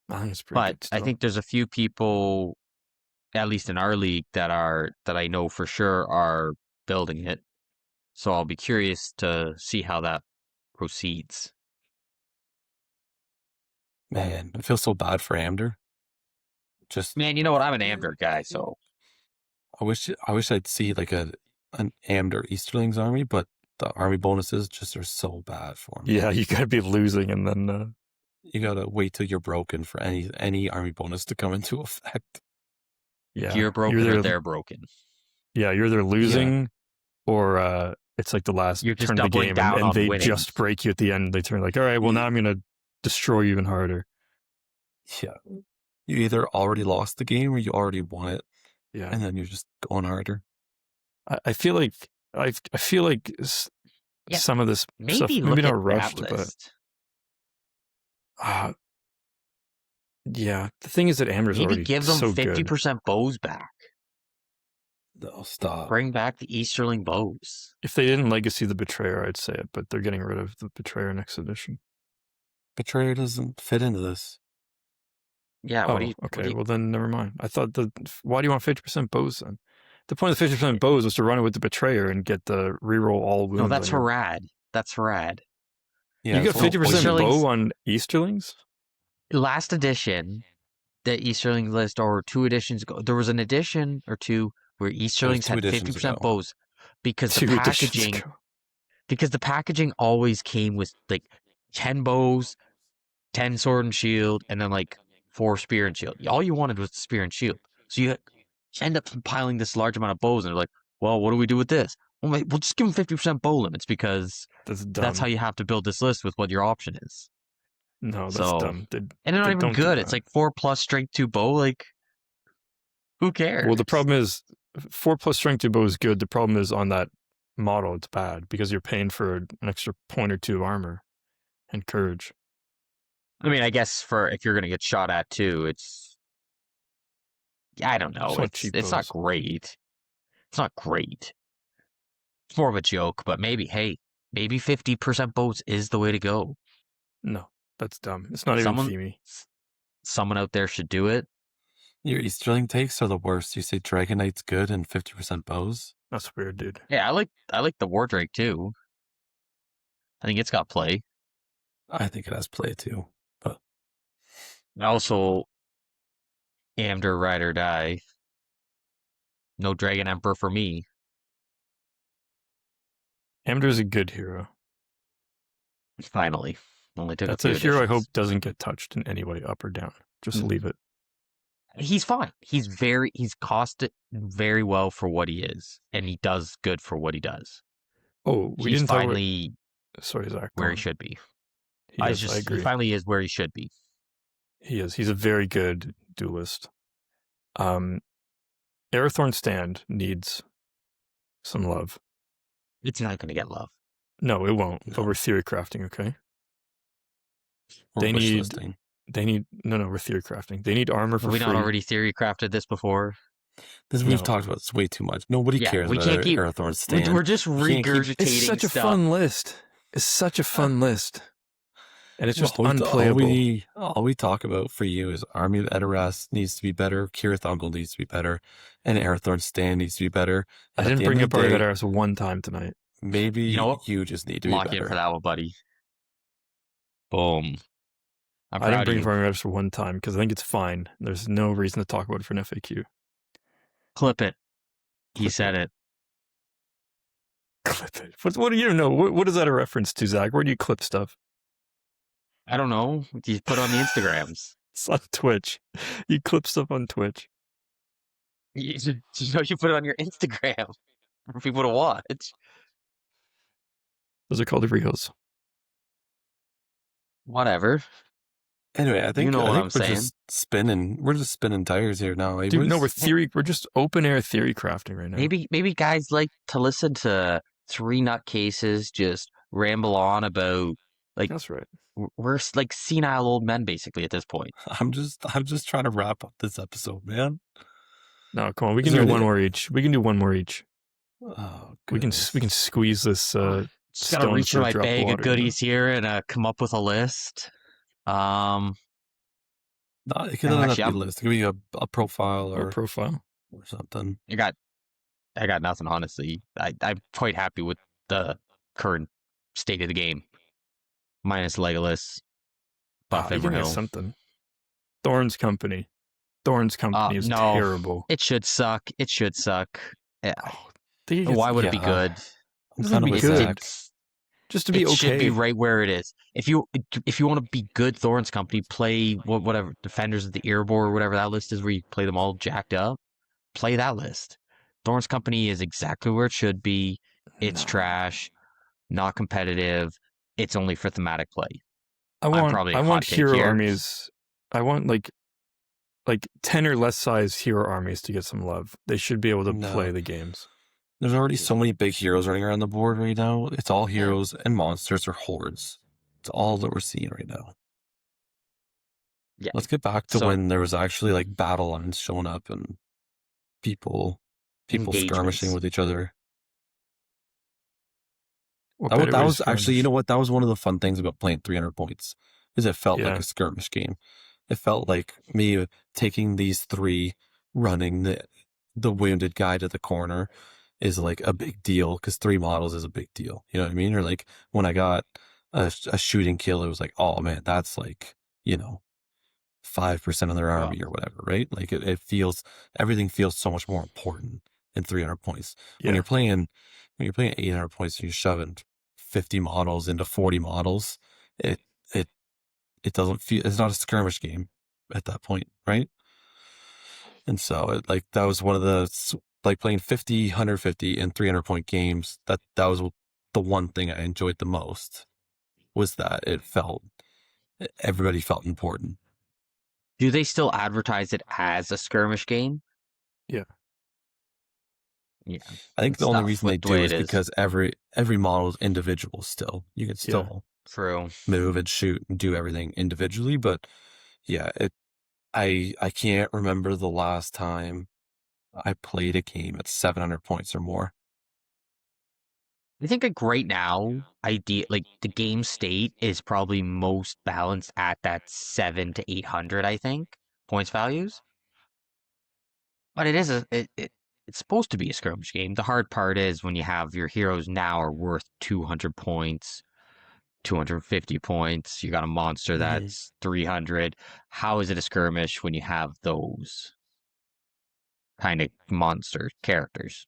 I think it's pretty good
I think there's a few people, at least in our league, that I know for sure are building it. So I'll be curious to see how that proceeds.
Man, I feel so bad for Amder.
Man, you know what? I'm an Amder guy, so
I wish I'd see like an Amder Easterlings army, but the army bonuses just are so bad for me.
Yeah, you gotta be losing, and then
you gotta wait till you're broken for any army bonus to come into effect.
Yeah,
you're broken or they're broken.
Yeah, you're either losing or it's like the last turn of the game, and they just break you at the end. They turn like, all right, well now I'm gonna destroy you even harder.
Yeah, you either already lost the game or you already won it.
Yeah,
and then you're just going harder.
I feel like some of this stuff maybe not rushed, but yeah. The thing is that Amber's already
give them
so
50% bows back.
No, stop.
Bring back the Easterling bows.
If they didn't legacy the Betrayer, I'd say it, but they're getting rid of the Betrayer next edition.
Betrayer doesn't fit into this.
Yeah.
Okay. Well, then never mind. I thought why do you want 50% bows then? The point of the 50% bows was to run it with the Betrayer and get the reroll all wounds.
No, that's Harad. That's Harad.
Yeah, you got 50% bow on Easterlings?
Last edition, the Easterling list, or 2 editions ago, there was an edition or 2 where Easterlings had 50% bows because the packaging always came with like 10 bows, 10 sword and shield, and then like 4 spear and shield. All you wanted was the spear and shield. So you end up compiling this large amount of bows, and they're like, well, what do we do with this? Well, we'll just give them 50% bow limits because
That's dumb.
that's how you have to build this list with what your option is.
No, that's
So,
dumb.
And they're not even good. It's like 4+ strength 2 bow. Like, who cares?
Well, the problem is 4+ strength 2 bow is good. The problem is on that model, it's bad because you're paying for an extra point or 2 of armor and courage.
I mean, I guess for if you're going to get shot at too, it's, I don't know. It's not great. It's not great. It's more of a joke, but maybe 50% bows is the way to go.
No, that's dumb. It's not even themey.
Someone out there should do it.
Your Easterling takes are the worst. You say Dragon Knight's good and 50% bows?
That's weird, dude.
Yeah, I like the War Drake too. I think it's got play.
I think it has play too. But
also, Amder Ride or Die. No Dragon Emperor for me.
Amder's a good hero.
Finally. Only took
That's
a few
hero
editions.
I hope doesn't get touched in any way, up or down. Just leave it.
He's fine. He's costed very well for what he is, and he does good for what he does.
Oh,
he's finally
sorry, Zach.
Where he should be.
I agree.
He finally is where he should be.
He is. He's a very good duelist. Arathorn Stand needs some love.
It's not going to get love.
No, it won't. No. But we're theory crafting, okay? We're theory crafting. They need armor for free.
Have we not already theory crafted this before?
We've talked about this way too much. Nobody cares about Arathorn Stand.
We're just regurgitating
It's such a fun list. It's such a fun list. And it's just
unplayable. All we talk about for you is Army of Edoras needs to be better, Cirith Ungol needs to be better, and Arathorn Stand needs to be better.
And I didn't bring up Army of Edoras one time tonight.
Maybe you just need to be better.
Lock in for that one, buddy. Boom.
I didn't bring up Army of Edoras for one time because I think it's fine. There's no reason to talk about it for an FAQ.
Clip it. He said it.
Clip it. What do you know? What is that a reference to, Zach? Where do you clip stuff?
I don't know. You put on the Instagrams.
It's on Twitch. You clip stuff on Twitch.
You put it on your Instagram for people to watch.
Those are called reels.
Whatever.
Anyway, I think,
what I'm saying.
We're just spinning tires here now.
Dude, no, we're just open air theory crafting right now.
Maybe guys like to listen to 3 nutcases just ramble on about
that's right.
We're like senile old men basically at this point.
I'm just trying to wrap up this episode, man.
No, come on, we can do one more each. We can do one more each.
Oh,
we can squeeze this.
Just gotta reach in my bag of goodies here and come up with a list.
No, it can not be a list. It could be a profile or something.
I got nothing, honestly. I'm quite happy with the current state of the game. Minus Legolas, Buff Everhill.
Something. Thorn's Company. Thorn's Company is terrible.
It should suck. Yeah. Why would it be good?
It's not be good. Just to be okay. It
should be right where it is. If you want to be good, Thorn's Company, play whatever Defenders of the Erebor or whatever that list is, where you play them all jacked up. Play that list. Thorn's Company is exactly where it should be. It's trash, not competitive. It's only for thematic play.
I want hero armies. I want like 10 or less size hero armies to get some love. They should be able to play the games.
There's already so many big heroes running around the board right now. It's all heroes and monsters or hordes. It's all that we're seeing right now.
Yeah.
Let's get back to when there was actually like battle lines showing up and people skirmishing with each other. That was actually, you know what? That was one of the fun things about playing 300 points, is it felt like a skirmish game. It felt like me taking these 3, running the wounded guy to the corner is like a big deal, because 3 models is a big deal. You know what I mean? Or like when I got a shooting kill, it was like, oh man, that's like, 5% of their army or whatever, right? Like everything feels so much more important in 300 points. When you're playing 800 points and you're shoving 50 models into 40 models, it doesn't feel, it's not a skirmish game at that point, right? And so that was one of the like playing 50, 150, and 300-point games. That was the one thing I enjoyed the most, was that everybody felt important.
Do they still advertise it as a skirmish game?
Yeah.
Yeah.
I think the only reason they
the way
do
it
is because every model is individual still. You can still
True.
move and shoot and do everything individually, but yeah, I can't remember the last time I played a game at 700 points or more.
I think like right now, like the game state is probably most balanced at that 700 to 800, I think, points values. But it's supposed to be a skirmish game. The hard part is when you have your heroes now are worth 200 points, 250 points. You got a monster that's 300. How is it a skirmish when you have those kind of monster characters?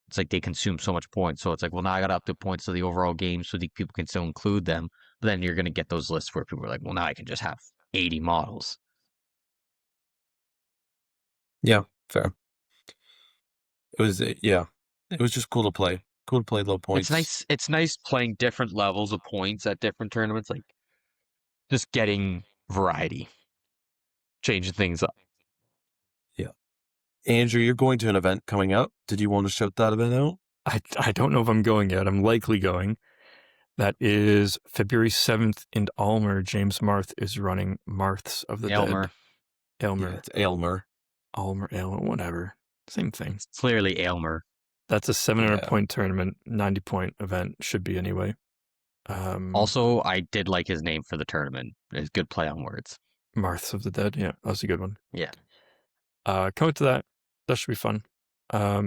It's like they consume so much points. So it's like, well, now I got to up the points of the overall game so that people can still include them. But then you're going to get those lists where people are like, well, now I can just have 80 models.
Yeah, fair. It was just cool to play. Cool to play low points.
It's nice playing different levels of points at different tournaments, like just getting variety, changing things up.
Yeah. Andrew, you're going to an event coming up. Did you want to shout that event out?
I don't know if I'm going yet. I'm likely going. That is February 7th in Aylmer. James Marth is running Marths of the Dead. Aylmer.
Yeah, it's Aylmer.
Aylmer, whatever. Same thing.
It's clearly Aylmer.
That's a 700-point tournament, 90-point event, should be anyway.
Also, I did like his name for the tournament. It's a good play on words.
Marths of the Dead, yeah, that was a good one.
Yeah.
Coming to that. That should be fun. I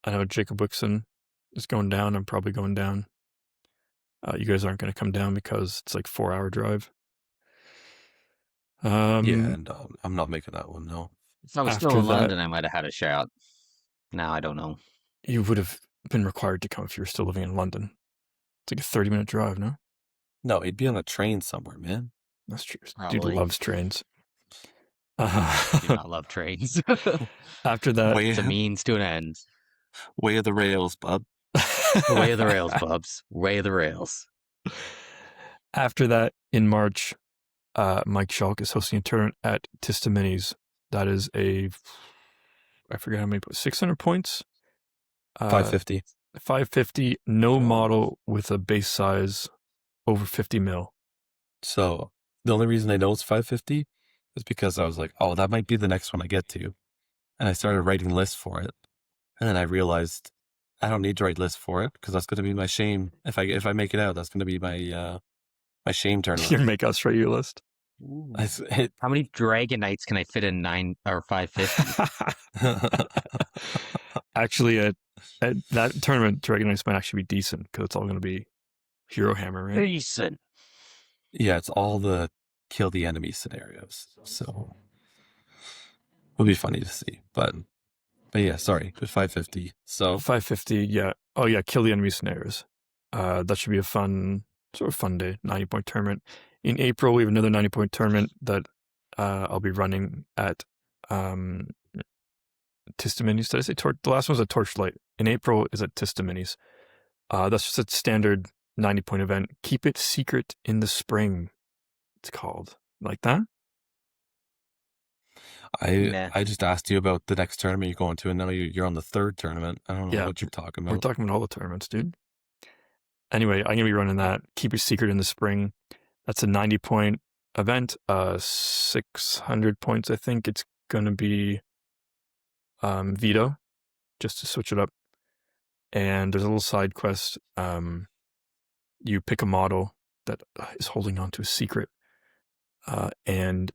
know Jacob Wixon is going down. I'm probably going down. You guys aren't going to come down because it's like 4-hour drive.
And I'm not making that one, no.
If I was still in London, I might have had a shout. Now I don't know.
You would have been required to come if you were still living in London. It's like a 30-minute drive, no?
No, he'd be on a train somewhere, man.
That's true.
Probably.
Dude loves trains.
I do not love trains.
After that,
it's a means to an end.
Way of the rails, bub.
Way of the rails, bubs. Way of the rails.
After that, in March, Mike Schalk is hosting a tournament at Tista Minis. That is I forget how many, 600 points?
550.
550, no model with a base size over 50 mil.
So the only reason I know it's 550 is because I was like, oh, that might be the next one I get to. And I started writing lists for it. And then I realized I don't need to write lists for it because that's going to be my shame. If I make it out, that's going to be my shame tournament.
You make us write your list.
How many Dragon Knights can I fit in 9 or 550?
Actually, at that tournament, Dragon Knights might actually be decent because it's all going to be Hero Hammer, right?
Decent.
Yeah, it's all the kill the enemy scenarios. So it'll be funny to see. But yeah, sorry, it was 550. So
550, yeah. Oh yeah, kill the enemy scenarios. That should be a fun day. 90-point tournament. In April, we have another 90-point tournament that I'll be running at Tista Minis. Did I say the last one was at Torchlight. In April is at Tista Minis. That's just a standard 90-point event. Keep it secret in the spring. It's called like that.
I just asked you about the next tournament you're going to, and now you're on the third tournament. I don't know what you're talking about.
We're talking about all the tournaments, dude. Anyway, I'm going to be running that. Keep it secret in the spring. That's a 90-point event. 600 points, I think. It's going to be Veto, just to switch it up. And there's a little side quest. You pick a model that is holding on to a secret. And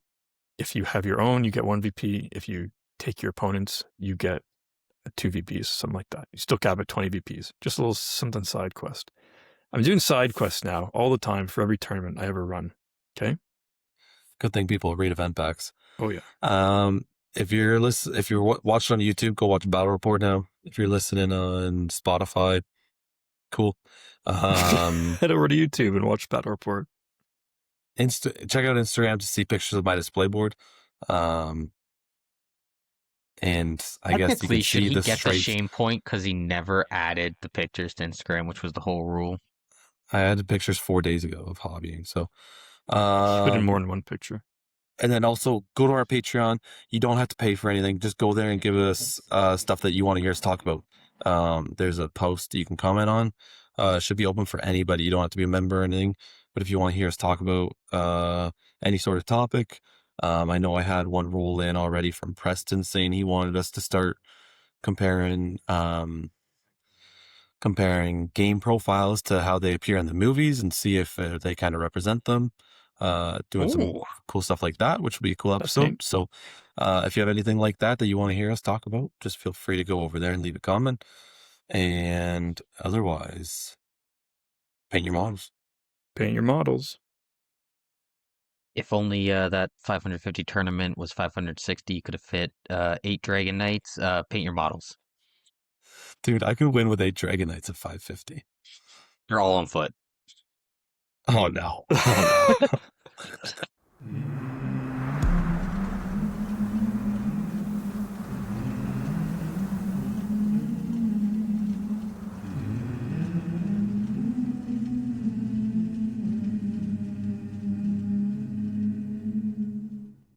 if you have your own, you get 1 VP. If you take your opponent's, you get 2 VPs, something like that. You still cap at 20 VPs. Just a little something side quest. I'm doing side quests now all the time for every tournament I ever run. Okay.
Good thing people read event packs.
Oh yeah.
If you're watching on YouTube, go watch Battle Report now. If you're listening on Spotify, cool.
Head over to YouTube and watch Battle Report.
Check out Instagram to see pictures of my display board. And And I guess you
Technically,
can
should
see
he
the
get the
stripes.
shame point because he never added the pictures to Instagram, which was the whole rule?
I added pictures 4 days ago of hobbying. So,
Put in more than one picture.
and then also go to our Patreon. You don't have to pay for anything. Just go there and give us stuff that you want to hear us talk about. There's a post you can comment on. It should be open for anybody. You don't have to be a member or anything. But if you want to hear us talk about any sort of topic, I know I had one roll in already from Preston saying he wanted us to start comparing game profiles to how they appear in the movies and see if they kind of represent them. Doing some cool stuff like that, which will be a cool episode. So if you have anything like that you want to hear us talk about, just feel free to go over there and leave a comment. And otherwise, paint your models.
Paint your models.
If only that 550 tournament was 560, you could have fit 8 Dragon Knights. Paint your models.
Dude, I could win with 8 Dragon Knights at 550.
They're all on foot.
Oh, no. Oh, no.